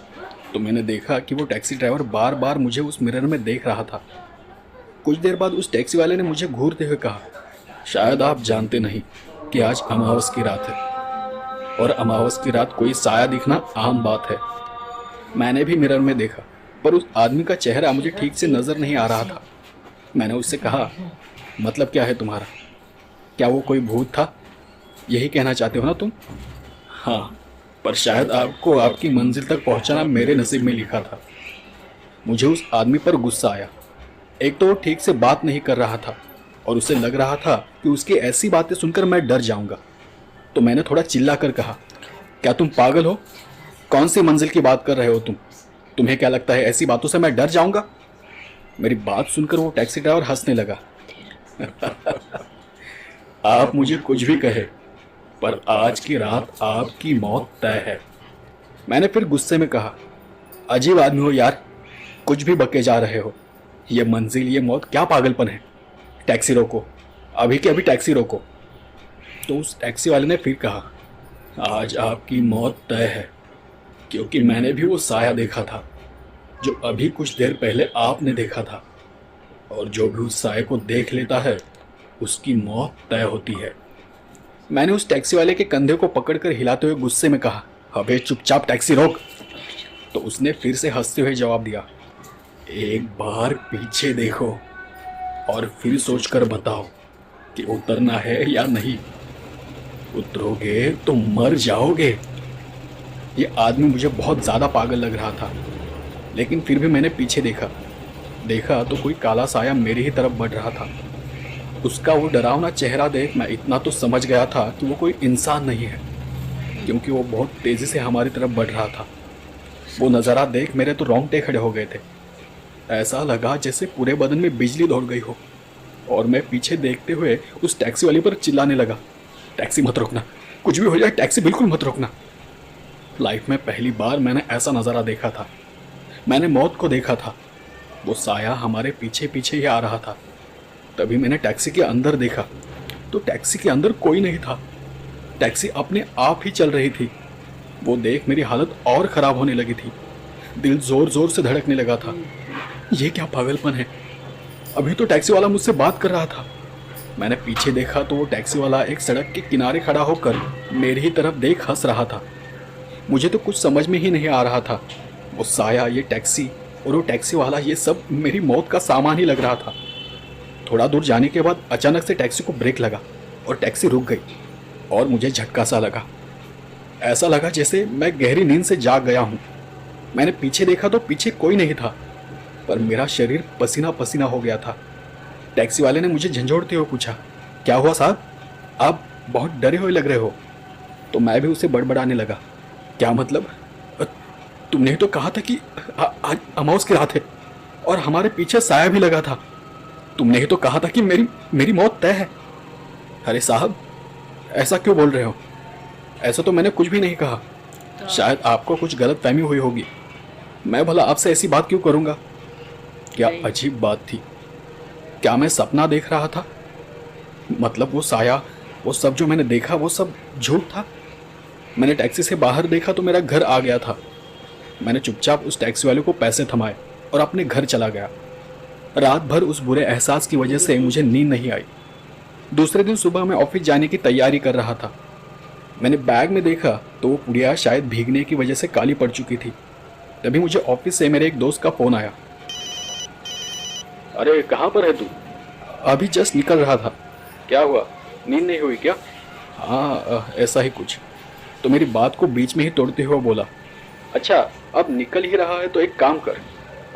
तो मैंने देखा कि वो टैक्सी ड्राइवर बार बार मुझे उस मिरर में देख रहा था। कुछ देर बाद उस टैक्सी वाले ने मुझे घूरते हुए कहा, शायद आप जानते नहीं कि आज अमावस की रात है और अमावस की रात कोई साया दिखना आम बात है। मैंने भी मिरर में देखा पर उस आदमी का चेहरा मुझे ठीक से नज़र नहीं आ रहा था। मैंने उससे कहा, मतलब क्या है तुम्हारा? क्या वो कोई भूत था? यही कहना चाहते हो ना तुम? हाँ, पर शायद आपको आपकी मंजिल तक पहुंचाना मेरे नसीब में लिखा था। मुझे उस आदमी पर गुस्सा आया। एक तो वो ठीक से बात नहीं कर रहा था और उसे लग रहा था कि उसकी ऐसी बातें सुनकर मैं डर जाऊंगा। तो मैंने थोड़ा चिल्ला कर कहा, क्या तुम पागल हो? कौन सी मंजिल की बात कर रहे हो तुम? तुम्हें क्या लगता है ऐसी बातों से मैं डर जाऊंगा? मेरी बात सुनकर वो टैक्सी ड्राइवर हंसने लगा। आप मुझे कुछ भी कहे, पर आज की रात आपकी मौत तय है। मैंने फिर गुस्से में कहा, अजीब आदमी हो यार, कुछ भी बके जा रहे हो। ये मंजिल, ये मौत क्या पागलपन है? टैक्सी रोको, अभी के अभी टैक्सी रोको। तो उस टैक्सी वाले ने फिर कहा, आज आपकी मौत तय है, क्योंकि मैंने भी वो साया देखा था जो अभी कुछ देर पहले आपने देखा था, और जो भी उस साये को देख लेता है उसकी मौत तय होती है। मैंने उस टैक्सी वाले के कंधे को पकड़कर हिलाते हुए गुस्से में कहा, अबे चुपचाप टैक्सी रोक। तो उसने फिर से हंसते हुए जवाब दिया, एक बार पीछे देखो और फिर सोचकर बताओ कि उतरना है या नहीं। उतरोगे तो मर जाओगे। ये आदमी मुझे बहुत ज़्यादा पागल लग रहा था, लेकिन फिर भी मैंने पीछे देखा तो कोई काला साया मेरी ही तरफ बढ़ रहा था। उसका वो डरावना चेहरा देख मैं इतना तो समझ गया था कि वो कोई इंसान नहीं है, क्योंकि वो बहुत तेज़ी से हमारी तरफ बढ़ रहा था। वो नज़ारा देख मेरे तो रोंगटे खड़े हो गए थे। ऐसा लगा जैसे पूरे बदन में बिजली दौड़ गई हो, और मैं पीछे देखते हुए उस टैक्सी वाले पर चिल्लाने लगा, टैक्सी मत रोकना, कुछ भी हो जाए टैक्सी बिल्कुल मत रोकना। लाइफ में पहली बार मैंने ऐसा नज़ारा देखा था। मैंने मौत को देखा था। वो साया हमारे पीछे पीछे ही आ रहा था। तभी मैंने टैक्सी के अंदर देखा तो टैक्सी के अंदर कोई नहीं था। टैक्सी अपने आप ही चल रही थी। वो देख मेरी हालत और ख़राब होने लगी थी। दिल ज़ोर ज़ोर से धड़कने लगा था। ये क्या पागलपन है? अभी तो टैक्सी वाला मुझसे बात कर रहा था। मैंने पीछे देखा तो वो टैक्सी वाला एक सड़क के किनारे खड़ा होकर मेरी ही तरफ देख हंस रहा था। मुझे तो कुछ समझ में ही नहीं आ रहा था। वो साया, ये टैक्सी और वो टैक्सी वाला, ये सब मेरी मौत का सामान ही लग रहा था। थोड़ा दूर जाने के बाद अचानक से टैक्सी को ब्रेक लगा और टैक्सी रुक गई और मुझे झटका सा लगा। ऐसा लगा जैसे मैं गहरी नींद से जाग गया हूँ। मैंने पीछे देखा तो पीछे कोई नहीं था, पर मेरा शरीर पसीना पसीना हो गया था। टैक्सी वाले ने मुझे झंझोड़ते हुए पूछा, क्या हुआ साहब, आप बहुत डरे हुए लग रहे हो। तो मैं भी उसे बड़बड़ाने लगा, क्या मतलब, तुमने तो कहा था कि आज अमावस की रात है और हमारे पीछे साया भी लगा था। तुमने ही तो कहा था कि मेरी मौत तय है। अरे साहब, ऐसा क्यों बोल रहे हो? ऐसा तो मैंने कुछ भी नहीं कहा। शायद आपको कुछ गलत फहमी हुई होगी। मैं भला आपसे ऐसी बात क्यों करूंगा? क्या अजीब बात थी। क्या मैं सपना देख रहा था? मतलब वो साया, वो सब जो मैंने देखा वो सब झूठ था। मैंने टैक्सी से बाहर देखा तो मेरा घर आ गया था। मैंने चुपचाप उस टैक्सी वाले को पैसे थमाए और अपने घर चला गया। रात भर उस बुरे एहसास की वजह से मुझे नींद नहीं आई। दूसरे दिन सुबह मैं ऑफिस जाने की तैयारी कर रहा था। मैंने बैग में देखा तो वो पुड़िया शायद भीगने की वजह से काली पड़ चुकी थी। तभी मुझे ऑफिस से मेरे एक दोस्त का फ़ोन आया। अरे कहाँ पर है तू? अभी जस्ट निकल रहा था। क्या हुआ, नींद नहीं हुई क्या? हाँ, ऐसा ही कुछ। तो मेरी बात को बीच में ही तोड़ते हुए बोला, अच्छा अब निकल ही रहा है तो एक काम कर,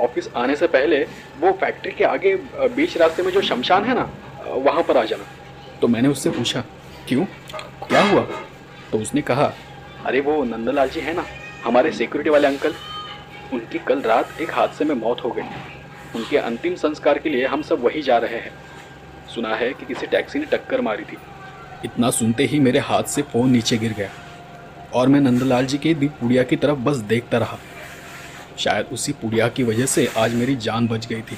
ऑफिस आने से पहले वो फैक्ट्री के आगे बीच रास्ते में जो शमशान है ना, वहाँ पर आ जाना। तो मैंने उससे पूछा, क्यों, क्या हुआ? तो उसने कहा, अरे वो नंदलाल जी है ना, हमारे सिक्योरिटी वाले अंकल, उनकी कल रात एक हादसे में मौत हो गई। उनके अंतिम संस्कार के लिए हम सब वही जा रहे हैं। सुना है कि किसी टैक्सी ने टक्कर मारी थी। इतना सुनते ही मेरे हाथ से फ़ोन नीचे गिर गया और मैं नंदलाल जी के दी पुड़िया की तरफ बस देखता रहा। शायद उसी पुड़िया की वजह से आज मेरी जान बच गई थी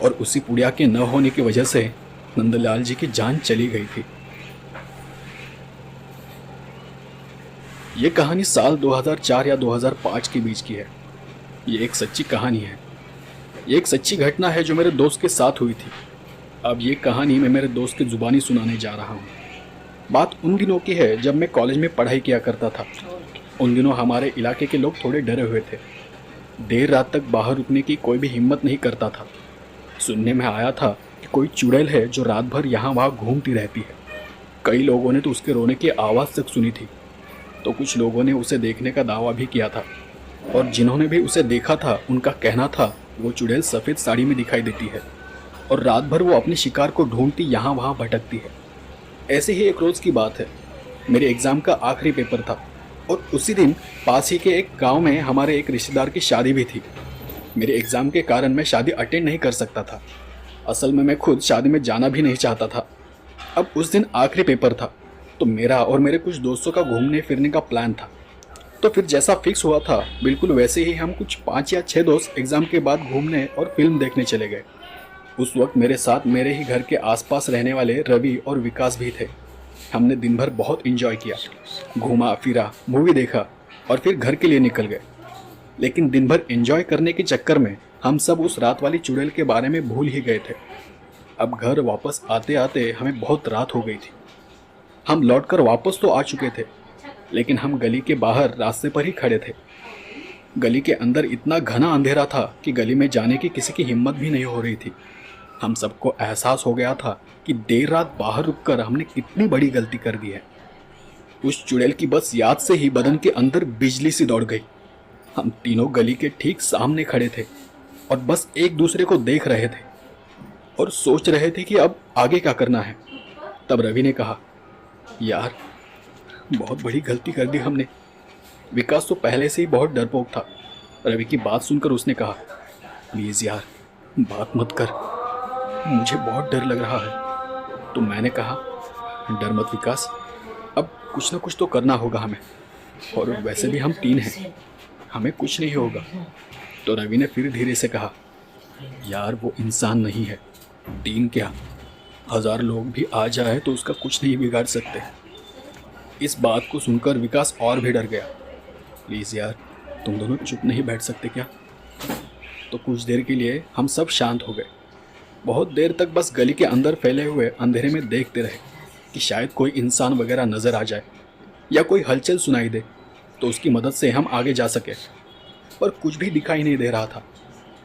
और उसी पुड़िया के न होने की वजह से नंदलाल जी की जान चली गई थी। ये कहानी साल 2004 या 2005 के बीच की है। ये एक सच्ची कहानी है। ये एक सच्ची घटना है जो मेरे दोस्त के साथ हुई थी। अब ये कहानी मैं मेरे दोस्त की ज़ुबानी सुनाने जा रहा हूँ। बात उन दिनों की है जब मैं कॉलेज में पढ़ाई किया करता था। उन दिनों हमारे इलाके के लोग थोड़े डरे हुए थे। देर रात तक बाहर रुकने की कोई भी हिम्मत नहीं करता था। सुनने में आया था कि कोई चुड़ैल है जो रात भर यहाँ वहाँ घूमती रहती है। कई लोगों ने तो उसके रोने की आवाज़ तक सुनी थी। तो कुछ लोगों ने उसे देखने का दावा भी किया था और जिन्होंने भी उसे देखा था उनका कहना था वो चुड़ैल सफ़ेद साड़ी में दिखाई देती है और रात भर वो अपने शिकार को ढूंढती यहाँ वहाँ भटकती है। ऐसे ही एक रोज़ की बात है। मेरे एग्ज़ाम का आखिरी पेपर था और उसी दिन पास ही के एक गांव में हमारे एक रिश्तेदार की शादी भी थी। मेरे एग्ज़ाम के कारण मैं शादी अटेंड नहीं कर सकता था। असल में मैं खुद शादी में जाना भी नहीं चाहता था। अब उस दिन आखिरी पेपर था तो मेरा और मेरे कुछ दोस्तों का घूमने फिरने का प्लान था। तो फिर जैसा फिक्स हुआ था बिल्कुल वैसे ही हम कुछ 5 या 6 दोस्त एग्ज़ाम के बाद घूमने और फिल्म देखने चले गए। उस वक्त मेरे साथ मेरे ही घर के आसपास रहने वाले रवि और विकास भी थे। हमने दिन भर बहुत एंजॉय किया, घूमा फिरा, मूवी देखा और फिर घर के लिए निकल गए। लेकिन दिन भर एंजॉय करने के चक्कर में हम सब उस रात वाली चुड़ैल के बारे में भूल ही गए थे। अब घर वापस आते आते हमें बहुत रात हो गई थी। हम लौटकर वापस तो आ चुके थे लेकिन हम गली के बाहर रास्ते पर ही खड़े थे। गली के अंदर इतना घना अंधेरा था कि गली में जाने की किसी की हिम्मत भी नहीं हो रही थी। हम सबको एहसास हो गया था कि देर रात बाहर रुककर हमने कितनी बड़ी गलती कर दी है। उस चुड़ैल की बस याद से ही बदन के अंदर बिजली सी दौड़ गई। हम तीनों गली के ठीक सामने खड़े थे और बस एक दूसरे को देख रहे थे और सोच रहे थे कि अब आगे क्या करना है। तब रवि ने कहा, यार बहुत बड़ी गलती कर दी हमने। विकास तो पहले से ही बहुत डरपोक था। रवि की बात सुनकर उसने कहा, प्लीज़ यार बात मत कर, मुझे बहुत डर लग रहा है। तो मैंने कहा, डर मत विकास, अब कुछ ना कुछ तो करना होगा हमें, और वैसे भी हम 3 हैं, हमें कुछ नहीं होगा। तो रवि ने फिर धीरे से कहा, यार वो इंसान नहीं है, 3 क्या 1000 लोग भी आ जाए तो उसका कुछ नहीं बिगाड़ सकते। इस बात को सुनकर विकास और भी डर गया। प्लीज़ यार तुम दोनों चुप नहीं बैठ सकते क्या? तो कुछ देर के लिए हम सब शांत हो गए। बहुत देर तक बस गली के अंदर फैले हुए अंधेरे में देखते रहे कि शायद कोई इंसान वगैरह नजर आ जाए या कोई हलचल सुनाई दे तो उसकी मदद से हम आगे जा सके, पर कुछ भी दिखाई नहीं दे रहा था।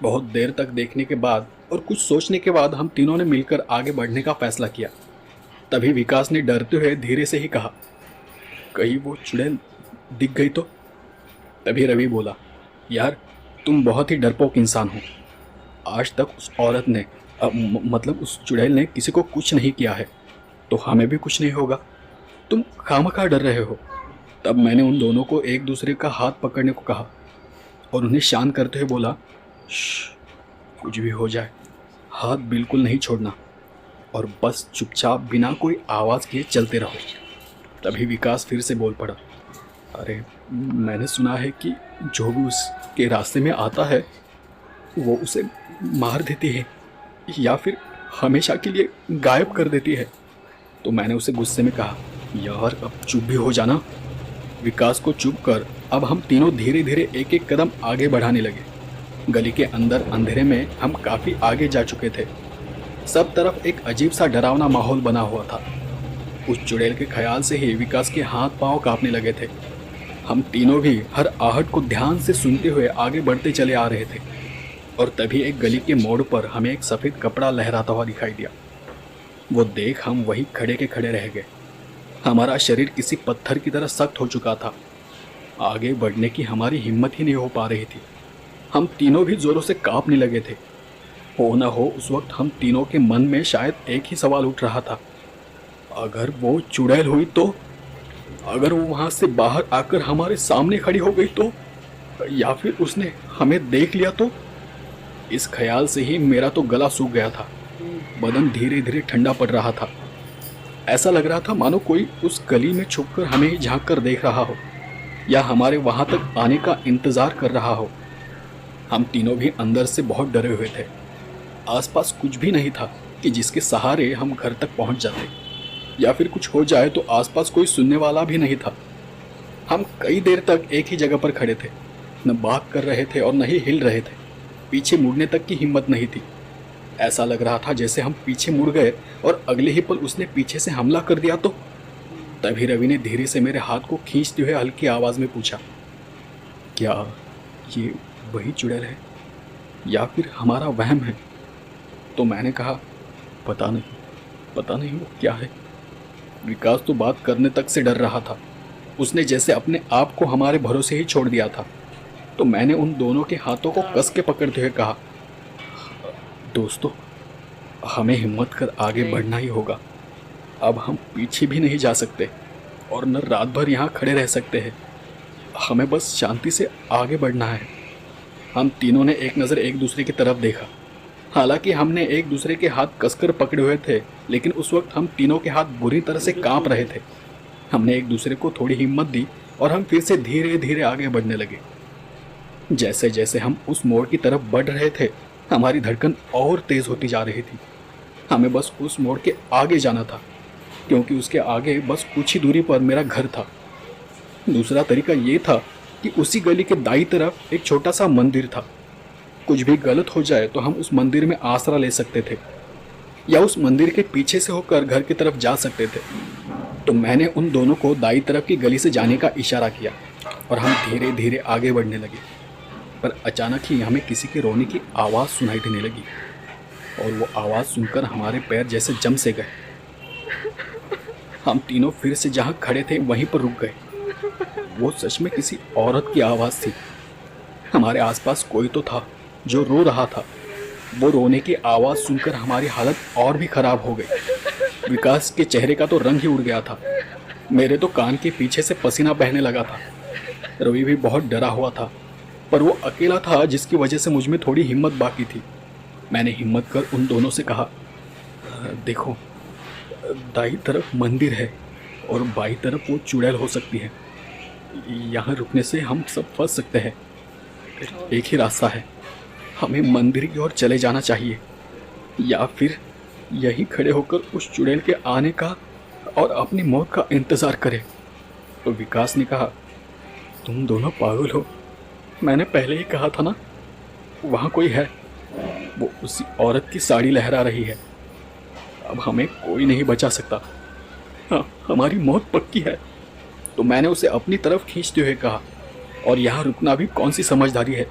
बहुत देर तक देखने के बाद और कुछ सोचने के बाद हम तीनों ने मिलकर आगे बढ़ने का फैसला किया। तभी विकास ने डरते हुए धीरे से ही कहा, कहीं वो चुड़ैल दिख गई तो? तभी रवि बोला, यार तुम बहुत ही डरपोक इंसान हो। आज तक उस औरत ने मतलब उस चुड़ैल ने किसी को कुछ नहीं किया है, तो हमें भी कुछ नहीं होगा। तुम खामखा डर रहे हो। तब मैंने उन दोनों को एक दूसरे का हाथ पकड़ने को कहा और उन्हें शांत करते हुए बोला, कुछ भी हो जाए हाथ बिल्कुल नहीं छोड़ना और बस चुपचाप बिना कोई आवाज़ किए चलते रहो। तभी विकास फिर से बोल पड़ा, अरे मैंने सुना है कि जो भी उसके रास्ते में आता है वो उसे मार देती है या फिर हमेशा के लिए गायब कर देती है। तो मैंने उसे गुस्से में कहा, यार अब चुप भी हो जाना। विकास को चुप कर अब हम तीनों धीरे धीरे एक एक कदम आगे बढ़ाने लगे। गली के अंदर अंधेरे में हम काफ़ी आगे जा चुके थे। सब तरफ एक अजीब सा डरावना माहौल बना हुआ था। उस चुड़ैल के ख्याल से ही विकास के हाथ पांव कांपने लगे थे। हम तीनों भी हर आहट को ध्यान से सुनते हुए आगे बढ़ते चले आ रहे थे और तभी एक गली के मोड़ पर हमें एक सफ़ेद कपड़ा लहराता हुआ दिखाई दिया। वो देख हम वहीं खड़े के खड़े रह गए। हमारा शरीर किसी पत्थर की तरह सख्त हो चुका था। आगे बढ़ने की हमारी हिम्मत ही नहीं हो पा रही थी। हम तीनों भी ज़ोरों से कांपने लगे थे। हो न हो उस वक्त हम तीनों के मन में शायद एक ही सवाल उठ रहा था, अगर वो चुड़ैल हुई तो? अगर वो वहाँ से बाहर आकर हमारे सामने खड़ी हो गई तो? या फिर उसने हमें देख लिया तो? इस ख्याल से ही मेरा तो गला सूख गया था। बदन धीरे धीरे ठंडा पड़ रहा था। ऐसा लग रहा था मानो कोई उस गली में छुपकर हमें ही झांक कर देख रहा हो या हमारे वहाँ तक आने का इंतज़ार कर रहा हो। हम तीनों भी अंदर से बहुत डरे हुए थे। आसपास कुछ भी नहीं था कि जिसके सहारे हम घर तक पहुँच जाते, या फिर कुछ हो जाए तो आसपास कोई सुनने वाला भी नहीं था। हम कई देर तक एक ही जगह पर खड़े थे, न बात कर रहे थे और न ही हिल रहे थे। पीछे मुड़ने तक की हिम्मत नहीं थी। ऐसा लग रहा था जैसे हम पीछे मुड़ गए और अगले ही पल उसने पीछे से हमला कर दिया तो? तभी रवि ने धीरे से मेरे हाथ को खींचते हुए हल्की आवाज़ में पूछा, क्या ये वही चुड़ैल है या फिर हमारा वहम है? तो मैंने कहा, पता नहीं वो क्या है। विकास तो बात करने तक से डर रहा था। उसने जैसे अपने आप को हमारे भरोसे ही छोड़ दिया था। तो मैंने उन दोनों के हाथों को कस के पकड़ते हुए कहा, दोस्तों हमें हिम्मत कर आगे बढ़ना ही होगा। अब हम पीछे भी नहीं जा सकते और न रात भर यहाँ खड़े रह सकते हैं। हमें बस शांति से आगे बढ़ना है। हम तीनों ने एक नज़र एक दूसरे की तरफ देखा। हालांकि हमने एक दूसरे के हाथ कसकर पकड़े हुए थे, लेकिन उस वक्त हम तीनों के हाथ बुरी तरह से कांप रहे थे। हमने एक दूसरे को थोड़ी हिम्मत दी और हम फिर से धीरे धीरे आगे बढ़ने लगे। जैसे जैसे हम उस मोड़ की तरफ बढ़ रहे थे, हमारी धड़कन और तेज़ होती जा रही थी। हमें बस उस मोड़ के आगे जाना था, क्योंकि उसके आगे बस कुछ ही दूरी पर मेरा घर था। दूसरा तरीका ये था कि उसी गली के दाईं तरफ एक छोटा सा मंदिर था। कुछ भी गलत हो जाए तो हम उस मंदिर में आसरा ले सकते थे या उस मंदिर के पीछे से होकर घर की तरफ जा सकते थे। तो मैंने उन दोनों को दाईं तरफ की गली से जाने का इशारा किया और हम धीरे धीरे आगे बढ़ने लगे। पर अचानक ही हमें किसी के रोने की आवाज़ सुनाई देने लगी और वो आवाज़ सुनकर हमारे पैर जैसे जम से गए। हम तीनों फिर से जहाँ खड़े थे वहीं पर रुक गए। वो सच में किसी औरत की आवाज़ थी। हमारे आसपास कोई तो था जो रो रहा था। वो रोने की आवाज़ सुनकर हमारी हालत और भी ख़राब हो गई। विकास के चेहरे का तो रंग ही उड़ गया था। मेरे तो कान के पीछे से पसीना बहने लगा था। रवि भी बहुत डरा हुआ था, पर वो अकेला था जिसकी वजह से मुझ में थोड़ी हिम्मत बाकी थी। मैंने हिम्मत कर उन दोनों से कहा, देखो दाईं तरफ मंदिर है और बाईं तरफ वो चुड़ैल हो सकती है। यहाँ रुकने से हम सब फंस सकते हैं। एक ही रास्ता है, हमें मंदिर की ओर चले जाना चाहिए या फिर यहीं खड़े होकर उस चुड़ैल के आने का और अपनी मौत का इंतज़ार करें। तो विकास ने कहा, तुम दोनों पागल हो। मैंने पहले ही कहा था ना, वहाँ कोई है। वो उसी औरत की साड़ी लहरा रही है। अब हमें कोई नहीं बचा सकता। हाँ, हमारी मौत पक्की है। तो मैंने उसे अपनी तरफ खींचते हुए कहा, और यहाँ रुकना भी कौन सी समझदारी है।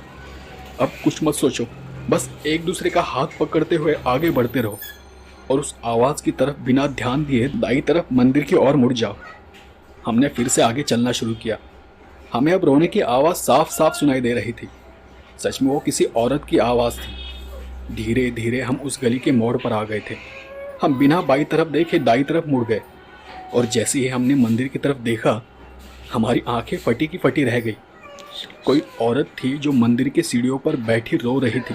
अब कुछ मत सोचो, बस एक दूसरे का हाथ पकड़ते हुए आगे बढ़ते रहो और उस आवाज़ की तरफ बिना ध्यान दिए दाई तरफ मंदिर की ओर मुड़ जाओ। हमने फिर से आगे चलना शुरू किया। हमें अब रोने की आवाज़ साफ साफ सुनाई दे रही थी। सच में वो किसी औरत की आवाज़ थी। धीरे धीरे हम उस गली के मोड़ पर आ गए थे। हम बिना बाई तरफ देखे दाई तरफ मुड़ गए, और जैसे ही हमने मंदिर की तरफ देखा, हमारी आंखें फटी की फटी रह गई। कोई औरत थी जो मंदिर के सीढ़ियों पर बैठी रो रही थी।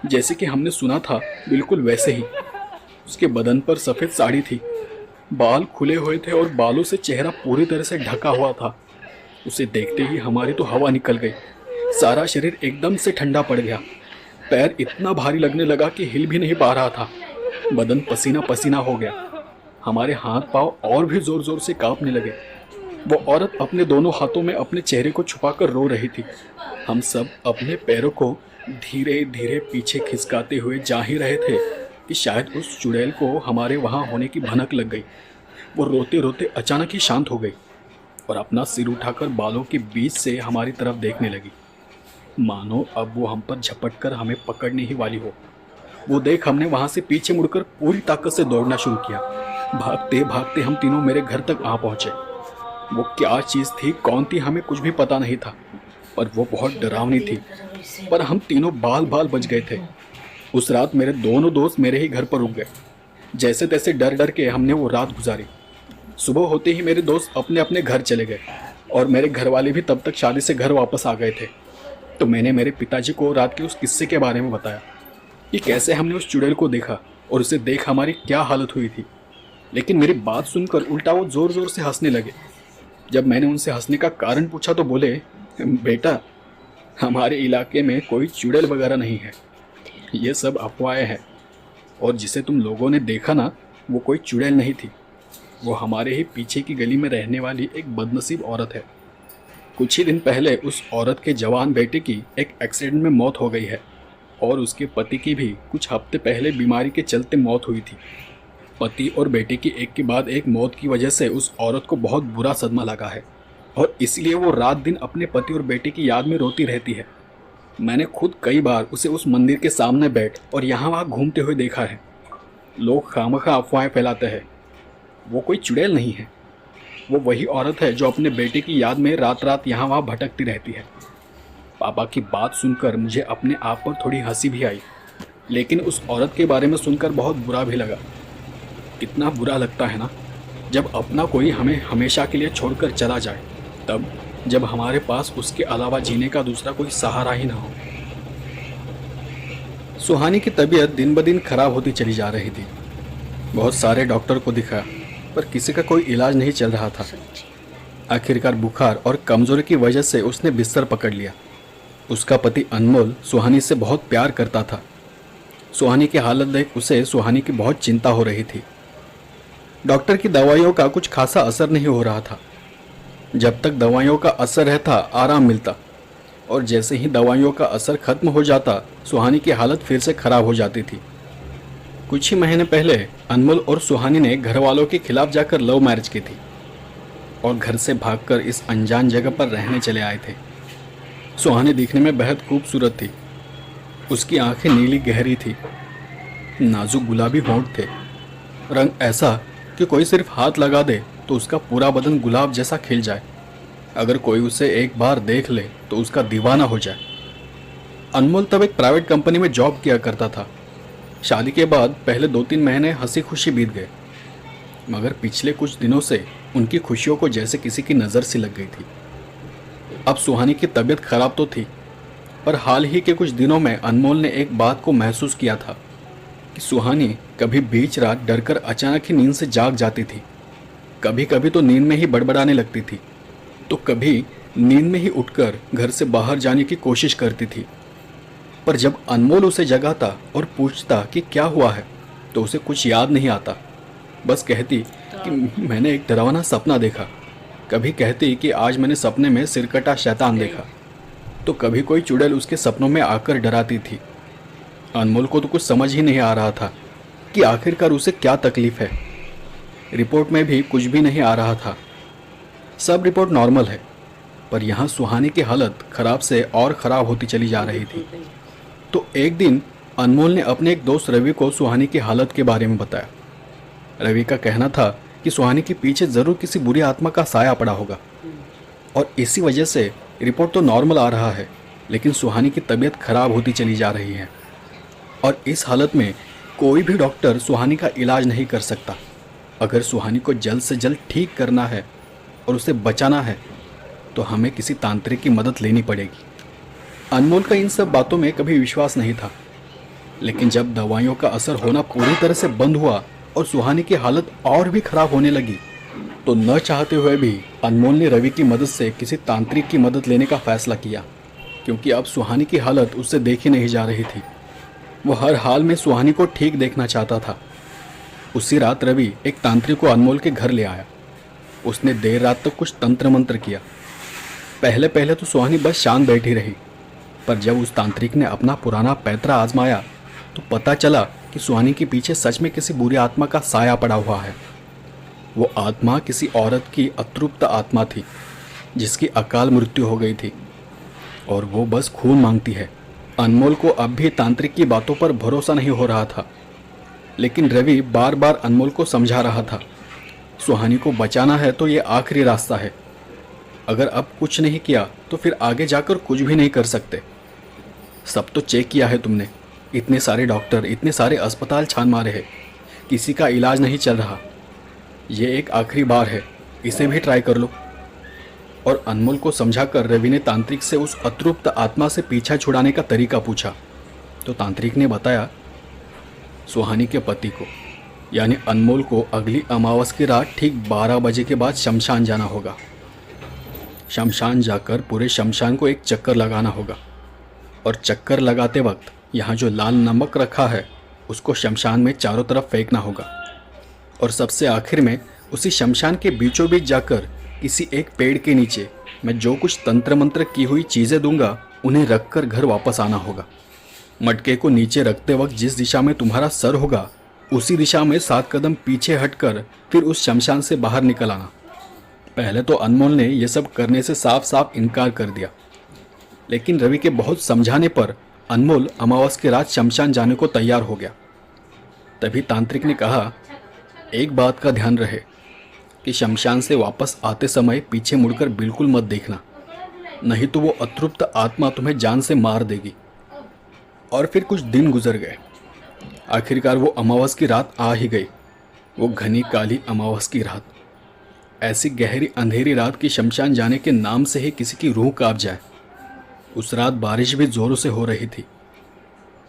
जैसे कि हमने सुना था, बिल्कुल वैसे ही। उसके बदन पर सफ़ेद साड़ी थी, बाल खुले हुए थे और बालों से चेहरा पूरी तरह से ढका हुआ था। उसे देखते ही हमारी तो हवा निकल गई। सारा शरीर एकदम से ठंडा पड़ गया। पैर इतना भारी लगने लगा कि हिल भी नहीं पा रहा था। बदन पसीना पसीना हो गया। हमारे हाथ पांव और भी ज़ोर ज़ोर से कांपने लगे। वो औरत अपने दोनों हाथों में अपने चेहरे को छुपाकर रो रही थी। हम सब अपने पैरों को धीरे धीरे पीछे खिसकाते हुए जा ही रहे थे कि शायद उस चुड़ैल को हमारे वहाँ होने की भनक लग गई। वो रोते रोते अचानक ही शांत हो गई और अपना सिर उठाकर बालों के बीच से हमारी तरफ देखने लगी, मानो अब वो हम पर झपट कर हमें पकड़ने ही वाली हो। वो देख हमने वहाँ से पीछे मुड़कर पूरी ताकत से दौड़ना शुरू किया। भागते भागते हम तीनों मेरे घर तक आ पहुँचे। वो क्या चीज़ थी, कौन थी, हमें कुछ भी पता नहीं था, पर वो बहुत डरावनी थी। पर हम तीनों बाल बाल बच गए थे। उस रात मेरे दोनों दोस्त मेरे ही घर पर रुक गए। जैसे तैसे डर डर के हमने वो रात गुजारी। सुबह होते ही मेरे दोस्त अपने अपने घर चले गए और मेरे घर वाले भी तब तक शादी से घर वापस आ गए थे। तो मैंने मेरे पिताजी को रात के उस किस्से के बारे में बताया कि कैसे हमने उस चुड़ैल को देखा और उसे देख हमारी क्या हालत हुई थी। लेकिन मेरी बात सुनकर उल्टा वो ज़ोर ज़ोर से हंसने लगे। जब मैंने उनसे हंसने का कारण पूछा तो बोले, बेटा, हमारे इलाके में कोई चुड़ैल वगैरह नहीं है, ये सब अफवाहें हैं। और जिसे तुम लोगों ने देखा ना, वो कोई चुड़ैल नहीं थी, वो हमारे ही पीछे की गली में रहने वाली एक बदनसीब औरत है। कुछ ही दिन पहले उस औरत के जवान बेटे की एक एक्सीडेंट में मौत हो गई है और उसके पति की भी कुछ हफ्ते पहले बीमारी के चलते मौत हुई थी। पति और बेटे की एक के बाद एक मौत की वजह से उस औरत को बहुत बुरा सदमा लगा है और इसलिए वो रात दिन अपने पति और बेटे की याद में रोती रहती है। मैंने खुद कई बार उसे उस मंदिर के सामने बैठ और यहाँ वहाँ घूमते हुए देखा है। लोग खामखा अफवाहें फैलाते हैं। वो कोई चुड़ैल नहीं है, वो वही औरत है जो अपने बेटे की याद में रात रात यहाँ वहाँ भटकती रहती है। पापा की बात सुनकर मुझे अपने आप पर थोड़ी हंसी भी आई, लेकिन उस औरत के बारे में सुनकर बहुत बुरा भी लगा। कितना बुरा लगता है ना, जब अपना कोई हमें हमेशा के लिए छोड़कर चला जाए, तब जब हमारे पास उसके अलावा जीने का दूसरा कोई सहारा ही ना हो। सुहानी की तबीयत दिन ब दिन खराब होती चली जा रही थी। बहुत सारे डॉक्टर को दिखा, पर किसी का कोई इलाज नहीं चल रहा था। आखिरकार बुखार और कमजोरी की वजह से उसने बिस्तर पकड़ लिया। उसका पति अनमोल सुहानी से बहुत प्यार करता था। सुहानी की हालत देख उसे सुहानी की बहुत चिंता हो रही थी। डॉक्टर की दवाइयों का कुछ खासा असर नहीं हो रहा था। जब तक दवाइयों का असर रहता, आराम मिलता, और जैसे ही दवाइयों का असर खत्म हो जाता, सुहानी की हालत फिर से खराब हो जाती थी। कुछ ही महीने पहले अनमोल और सुहानी ने घर वालों के खिलाफ जाकर लव मैरिज की थी और घर से भागकर इस अनजान जगह पर रहने चले आए थे। सुहानी दिखने में बेहद खूबसूरत थी। उसकी आंखें नीली गहरी थी, नाजुक गुलाबी होंठ थे, रंग ऐसा कि कोई सिर्फ हाथ लगा दे तो उसका पूरा बदन गुलाब जैसा खिल जाए। अगर कोई उसे एक बार देख ले तो उसका दीवाना हो जाए। अनमोल तब एक प्राइवेट कंपनी में जॉब किया करता था। शादी के बाद पहले 2-3 महीने हंसी खुशी बीत गए, मगर पिछले कुछ दिनों से उनकी खुशियों को जैसे किसी की नज़र सी लग गई थी। अब सुहानी की तबीयत खराब तो थी, पर हाल ही के कुछ दिनों में अनमोल ने एक बात को महसूस किया था कि सुहानी कभी बीच रात डरकर अचानक ही नींद से जाग जाती थी। कभी कभी तो नींद में ही बड़बड़ाने लगती थी, तो कभी नींद में ही उठकर घर से बाहर जाने की कोशिश करती थी। पर जब अनमोल उसे जगाता और पूछता कि क्या हुआ है, तो उसे कुछ याद नहीं आता। बस कहती कि मैंने एक डरावना सपना देखा। कभी कहती कि आज मैंने सपने में सिरकटा शैतान देखा। तो कभी कोई चुड़ैल उसके सपनों में आकर डराती थी। अनमोल को तो कुछ समझ ही नहीं आ रहा था कि आखिरकार उसे क्या तकलीफ है। रिपोर्ट में भी कुछ भी नहीं आ रहा था, सब रिपोर्ट नॉर्मल है, पर यहाँ सुहानी की हालत खराब से और ख़राब होती चली जा रही थी। तो एक दिन अनमोल ने अपने एक दोस्त रवि को सुहानी की हालत के बारे में बताया। रवि का कहना था कि सुहानी के पीछे ज़रूर किसी बुरी आत्मा का साया पड़ा होगा और इसी वजह से रिपोर्ट तो नॉर्मल आ रहा है, लेकिन सुहानी की तबीयत खराब होती चली जा रही है और इस हालत में कोई भी डॉक्टर सुहानी का इलाज नहीं कर सकता। अगर सुहानी को जल्द से जल्द ठीक करना है और उसे बचाना है तो हमें किसी तांत्रिक की मदद लेनी पड़ेगी। अनमोल का इन सब बातों में कभी विश्वास नहीं था, लेकिन जब दवाइयों का असर होना पूरी तरह से बंद हुआ और सुहानी की हालत और भी खराब होने लगी, तो न चाहते हुए भी अनमोल ने रवि की मदद से किसी तांत्रिक की मदद लेने का फैसला किया, क्योंकि अब सुहानी की हालत उससे देखी नहीं जा रही थी। वो हर हाल में सुहानी को ठीक देखना चाहता था। उसी रात रवि एक तांत्रिक को अनमोल के घर ले आया। उसने देर रात तक कुछ तंत्र मंत्र किया। पहले पहले तो सुहानी बस शांत बैठी रही, पर जब उस तांत्रिक ने अपना पुराना पैतरा आजमाया तो पता चला कि सुहानी के पीछे सच में किसी बुरी आत्मा का साया पड़ा हुआ है। वो आत्मा किसी औरत की अतृप्त आत्मा थी जिसकी अकाल मृत्यु हो गई थी और वो बस खून मांगती है। अनमोल को अब भी तांत्रिक की बातों पर भरोसा नहीं हो रहा था, लेकिन रवि बार बार अनमोल को समझा रहा था, सुहानी को बचाना है तो ये आखिरी रास्ता है। अगर अब कुछ नहीं किया तो फिर आगे जाकर कुछ भी नहीं कर सकते। सब तो चेक किया है तुमने, इतने सारे डॉक्टर, इतने सारे अस्पताल छान मारे हैं, किसी का इलाज नहीं चल रहा। ये एक आखिरी बार है, इसे भी ट्राई कर लो। और अनमोल को समझाकर रवि ने तांत्रिक से उस अतृप्त आत्मा से पीछा छुड़ाने का तरीका पूछा। तो तांत्रिक ने बताया, सुहानी के पति को यानी अनमोल को अगली अमावस की रात ठीक 12 बजे के बाद शमशान जाना होगा। शमशान जाकर पूरे शमशान को एक चक्कर लगाना होगा और चक्कर लगाते वक्त यहाँ जो लाल नमक रखा है उसको शमशान में चारों तरफ फेंकना होगा और सबसे आखिर में उसी शमशान के बीचों बीच जाकर किसी एक पेड़ के नीचे मैं जो कुछ तंत्र मंत्र की हुई चीज़ें दूंगा उन्हें रखकर घर वापस आना होगा। मटके को नीचे रखते वक्त जिस दिशा में तुम्हारा सर होगा उसी दिशा में 7 कदम पीछे हटकर फिर उस शमशान से बाहर निकल आना। पहले तो अनमोल ने यह सब करने से साफ साफ इनकार कर दिया, लेकिन रवि के बहुत समझाने पर अनमोल अमावस की रात शमशान जाने को तैयार हो गया। तभी तांत्रिक ने कहा, एक बात का ध्यान रहे कि शमशान से वापस आते समय पीछे मुड़कर बिल्कुल मत देखना, नहीं तो वो अतृप्त आत्मा तुम्हें जान से मार देगी। और फिर कुछ दिन गुजर गए। आखिरकार वो अमावस की रात आ ही गई, वो घनी काली अमावस की रात। ऐसी गहरी अंधेरी रात की शमशान जाने के नाम से ही किसी की रूह कांप जाए। उस रात बारिश भी जोरों से हो रही थी।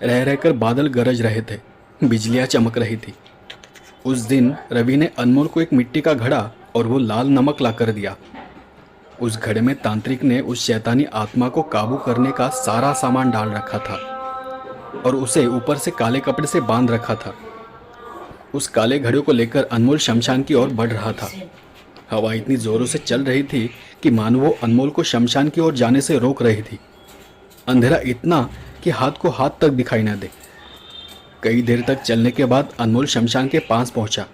रह रहकर बादल गरज रहे थे, बिजलियां चमक रही थी। उस दिन रवि ने अनमोल को एक मिट्टी का घड़ा और वो लाल नमक ला कर दिया। उस घड़े में तांत्रिक ने उस शैतानी आत्मा को काबू करने का सारा सामान डाल रखा था और उसे ऊपर से काले कपड़े से बांध रखा था। उस काले घड़े को लेकर अनमोल शमशान की ओर बढ़ रहा था। हवा इतनी जोरों से चल रही थी कि मानो वो अनमोल को शमशान की ओर जाने से रोक रही थी। अंधेरा इतना कि हाथ को हाथ तक दिखाई न दे। कई देर तक चलने के बाद अनमोल शमशान के पास पहुंचा।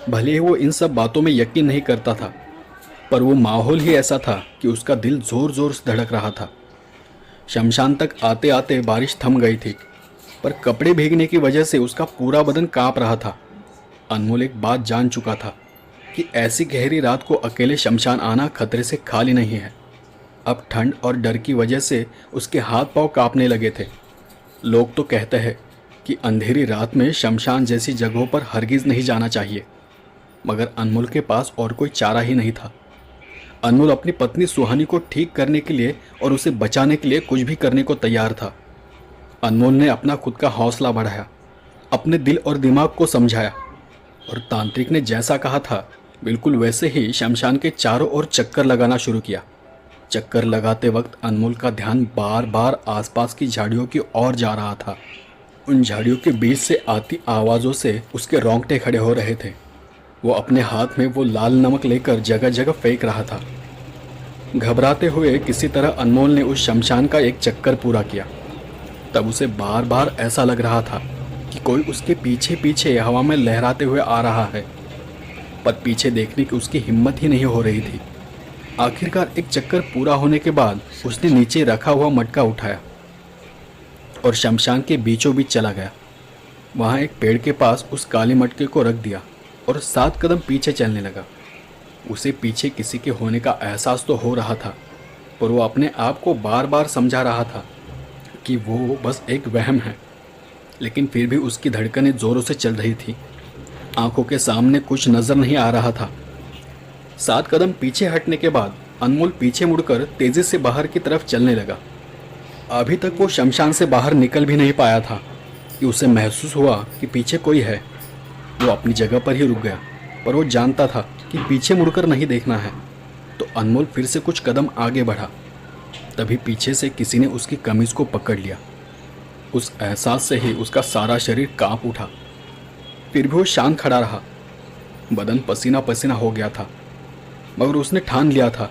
भले ही वो इन सब बातों में यकीन नहीं करता था, पर वो माहौल ही ऐसा था कि उसका दिल जोर जोर से धड़क रहा था। शमशान तक आते आते बारिश थम गई थी, पर कपड़े भीगने की वजह से उसका पूरा बदन कांप रहा था। अनमोल एक बात जान चुका था कि ऐसी गहरी रात को अकेले शमशान आना खतरे से खाली नहीं है। अब ठंड और डर की वजह से उसके हाथ पांव कांपने लगे थे। लोग तो कहते हैं कि अंधेरी रात में शमशान जैसी जगहों पर हरगिज़ नहीं जाना चाहिए, मगर अनमोल के पास और कोई चारा ही नहीं था। अनमोल अपनी पत्नी सुहानी को ठीक करने के लिए और उसे बचाने के लिए कुछ भी करने को तैयार था। अनमोल ने अपना खुद का हौसला बढ़ाया, अपने दिल और दिमाग को समझाया और तांत्रिक ने जैसा कहा था बिल्कुल वैसे ही शमशान के चारों ओर चक्कर लगाना शुरू किया। चक्कर लगाते वक्त अनमोल का ध्यान बार बार आसपास की झाड़ियों की ओर जा रहा था। उन झाड़ियों के बीच से आती आवाज़ों से उसके रोंगटे खड़े हो रहे थे। वो अपने हाथ में वो लाल नमक लेकर जगह जगह फेंक रहा था। घबराते हुए किसी तरह अनमोल ने उस शमशान का एक चक्कर पूरा किया। तब उसे बार बार ऐसा लग रहा था कि कोई उसके पीछे पीछे हवा में लहराते हुए आ रहा है, पर पीछे देखने की उसकी हिम्मत ही नहीं हो रही थी। आखिरकार एक चक्कर पूरा होने के बाद उसने नीचे रखा हुआ मटका उठाया और शमशान के बीचों बीच चला गया। वहाँ एक पेड़ के पास उस काले मटके को रख दिया और 7 कदम पीछे चलने लगा। उसे पीछे किसी के होने का एहसास तो हो रहा था, पर वो अपने आप को बार बार समझा रहा था कि वो बस एक वहम है। लेकिन फिर भी उसकी धड़कनें जोरों से चल रही थी। आंखों के सामने कुछ नजर नहीं आ रहा था। 7 कदम पीछे हटने के बाद अनमोल पीछे मुड़कर तेजी से बाहर की तरफ चलने लगा। अभी तक वो शमशान से बाहर निकल भी नहीं पाया था कि उसे महसूस हुआ कि पीछे कोई है। वो अपनी जगह पर ही रुक गया, पर वो जानता था कि पीछे मुड़कर नहीं देखना है। तो अनमोल फिर से कुछ कदम आगे बढ़ा। तभी पीछे से किसी ने उसकी कमीज को पकड़ लिया। उस एहसास से ही उसका सारा शरीर कांप उठा। फिर भी वो शांत खड़ा रहा। बदन पसीना पसीना हो गया था, मगर उसने ठान लिया था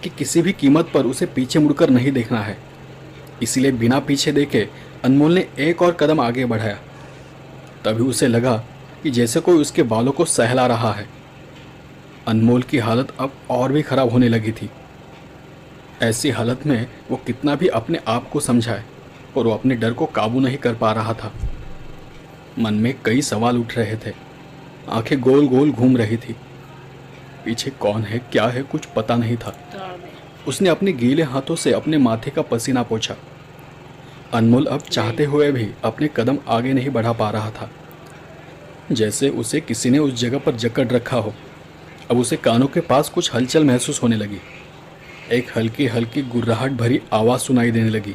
कि किसी भी कीमत पर उसे पीछे मुड़कर नहीं देखना है। इसलिए बिना पीछे देखे अनमोल ने एक और कदम आगे बढ़ाया। तभी उसे लगा कि जैसे कोई उसके बालों को सहला रहा है। अनमोल की हालत अब और भी खराब होने लगी थी। ऐसी हालत में वो कितना भी अपने आप को समझाए, और वो अपने डर को काबू नहीं कर पा रहा था। मन में कई सवाल उठ रहे थे। आंखें गोल गोल घूम रही थी। पीछे कौन है, क्या है, कुछ पता नहीं था। उसने अपने गीले हाथों से अपने माथे का पसीना पोंछा। अनमोल अब चाहते हुए भी अपने कदम आगे नहीं बढ़ा पा रहा था। जैसे उसे किसी ने उस जगह पर जकड़ रखा हो। अब उसे कानों के पास कुछ हलचल महसूस होने लगी। एक हल्की हल्की गुर्राहट भरी आवाज़ सुनाई देने लगी।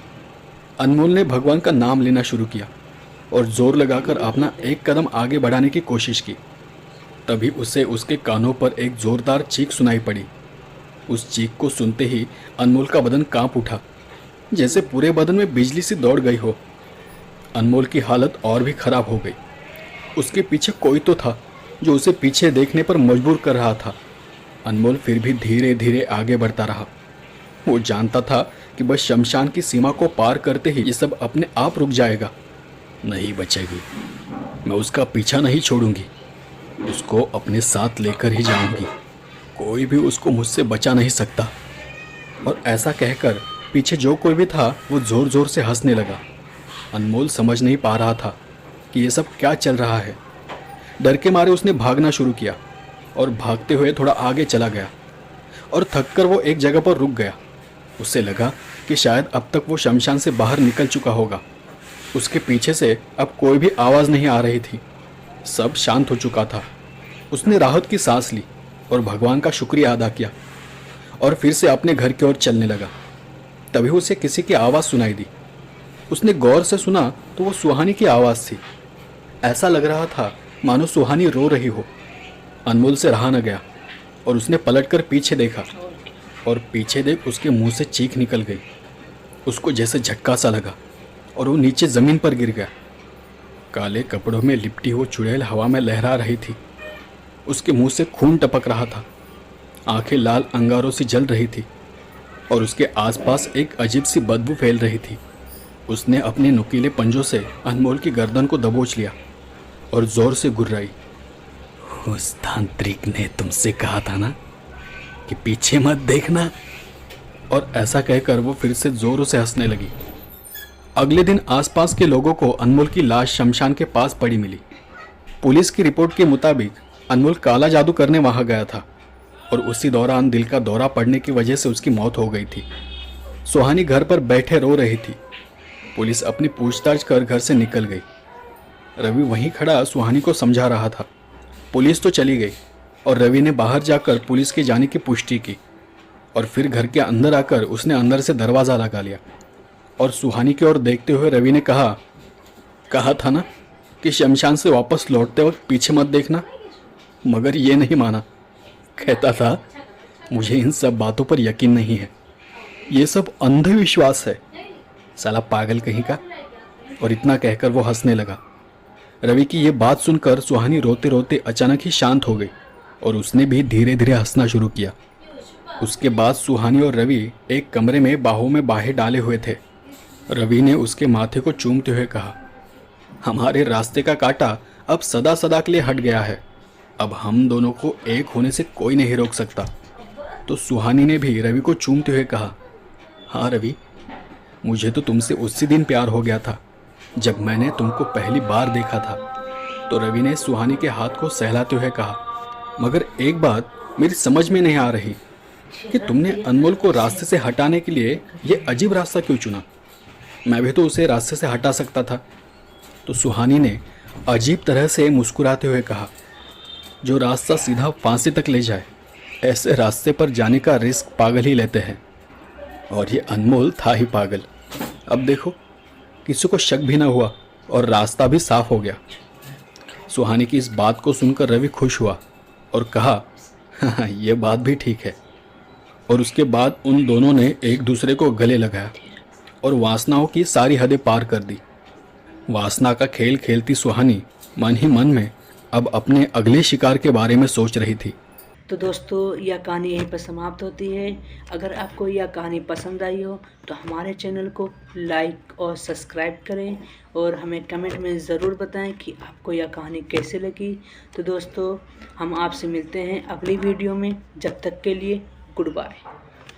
अनमोल ने भगवान का नाम लेना शुरू किया और जोर लगाकर अपना एक कदम आगे बढ़ाने की कोशिश की। तभी उसे उसके कानों पर एक जोरदार चीख सुनाई पड़ी। उस चीख को सुनते ही अनमोल का बदन कांप उठा, जैसे पूरे बदन में बिजली सी दौड़ गई हो। अनमोल की हालत और भी खराब हो गई। उसके पीछे कोई तो था जो उसे पीछे देखने पर मजबूर कर रहा था। अनमोल फिर भी धीरे धीरे आगे बढ़ता रहा। वो जानता था कि बस शमशान की सीमा को पार करते ही ये सब अपने आप रुक जाएगा। नहीं बचेगी, मैं उसका पीछा नहीं छोड़ूंगी, उसको अपने साथ लेकर ही जाऊंगी। कोई भी उसको मुझसे बचा नहीं सकता। और ऐसा कहकर पीछे जो कोई भी था वो जोर जोर से हंसने लगा। अनमोल समझ नहीं पा रहा था कि ये सब क्या चल रहा है। डर के मारे उसने भागना शुरू किया और भागते हुए थोड़ा आगे चला गया और थककर वो एक जगह पर रुक गया। उसे लगा कि शायद अब तक वो शमशान से बाहर निकल चुका होगा। उसके पीछे से अब कोई भी आवाज़ नहीं आ रही थी। सब शांत हो चुका था। उसने राहत की सांस ली और भगवान का शुक्रिया अदा किया और फिर से अपने घर की ओर चलने लगा। तभी उसे किसी की आवाज़ सुनाई दी। उसने गौर से सुना तो वो सुहानी की आवाज़ थी। ऐसा लग रहा था मानो सुहानी रो रही हो। अनमोल से रहा न गया और उसने पलटकर पीछे देखा और पीछे देख उसके मुंह से चीख निकल गई। उसको जैसे झटका सा लगा और वो नीचे ज़मीन पर गिर गया। काले कपड़ों में लिपटी हुई चुड़ैल हवा में लहरा रही थी। उसके मुंह से खून टपक रहा था। आंखें लाल अंगारों से जल रही थी और उसके आसपास एक अजीब सी बदबू फैल रही थी। उसने अपने नुकीले पंजों से अनमोल की गर्दन को दबोच लिया और जोर से गुर्राई। उस तांत्रिक ने तुमसे कहा था ना कि पीछे मत देखना। और ऐसा कहकर वो फिर से जोरों से हंसने लगी। अगले दिन आसपास के लोगों को अनमोल की लाश शमशान के पास पड़ी मिली। पुलिस की रिपोर्ट के मुताबिक अनमोल काला जादू करने वहां गया था और उसी दौरान दिल का दौरा पड़ने की वजह से उसकी मौत हो गई थी। सुहानी घर पर बैठे रो रही थी। पुलिस अपनी पूछताछ कर घर से निकल गई। रवि वहीं खड़ा सुहानी को समझा रहा था। पुलिस तो चली गई और रवि ने बाहर जाकर पुलिस के जाने की पुष्टि की और फिर घर के अंदर आकर उसने अंदर से दरवाज़ा लगा लिया और सुहानी की ओर देखते हुए रवि ने कहा था ना कि शमशान से वापस लौटते वक्त पीछे मत देखना, मगर ये नहीं माना। कहता था मुझे इन सब बातों पर यकीन नहीं है, ये सब अंधविश्वास है, साला पागल कहीं का। और इतना कहकर वो हंसने लगा। रवि की ये बात सुनकर सुहानी रोते रोते अचानक ही शांत हो गई और उसने भी धीरे धीरे हंसना शुरू किया। उसके बाद सुहानी और रवि एक कमरे में बाहों में बाहें डाले हुए थे रवि ने उसके माथे को चूमते हुए कहा, हमारे रास्ते का कांटा अब सदा सदा के लिए हट गया है। अब हम दोनों को एक होने से कोई नहीं रोक सकता। तो सुहानी ने भी रवि को चूमते हुए कहा, हाँ रवि, मुझे तो तुमसे उसी दिन प्यार हो गया था जब मैंने तुमको पहली बार देखा था। तो रवि ने सुहानी के हाथ को सहलाते हुए कहा, मगर एक बात मेरी समझ में नहीं आ रही कि तुमने अनमोल को रास्ते से हटाने के लिए ये अजीब रास्ता क्यों चुना? मैं भी तो उसे रास्ते से हटा सकता था। तो सुहानी ने अजीब तरह से मुस्कुराते हुए कहा, जो रास्ता सीधा फांसी तक ले जाए, ऐसे रास्ते पर जाने का रिस्क पागल ही लेते हैं। और ये अनमोल था ही पागल। अब देखो, किसी को शक भी ना हुआ और रास्ता भी साफ हो गया। सुहानी की इस बात को सुनकर रवि खुश हुआ और कहा, हाँ, ये बात भी ठीक है। और उसके बाद उन दोनों ने एक दूसरे को गले लगाया और वासनाओं की सारी हदें पार कर दी। वासना का खेल खेलती सुहानी मन ही मन में अब अपने अगले शिकार के बारे में सोच रही थी। तो दोस्तों, यह कहानी यहीं पर समाप्त होती है। अगर आपको यह कहानी पसंद आई हो तो हमारे चैनल को लाइक और सब्सक्राइब करें और हमें कमेंट में ज़रूर बताएं कि आपको यह कहानी कैसे लगी। तो दोस्तों, हम आपसे मिलते हैं अगली वीडियो में। जब तक के लिए गुड बाय।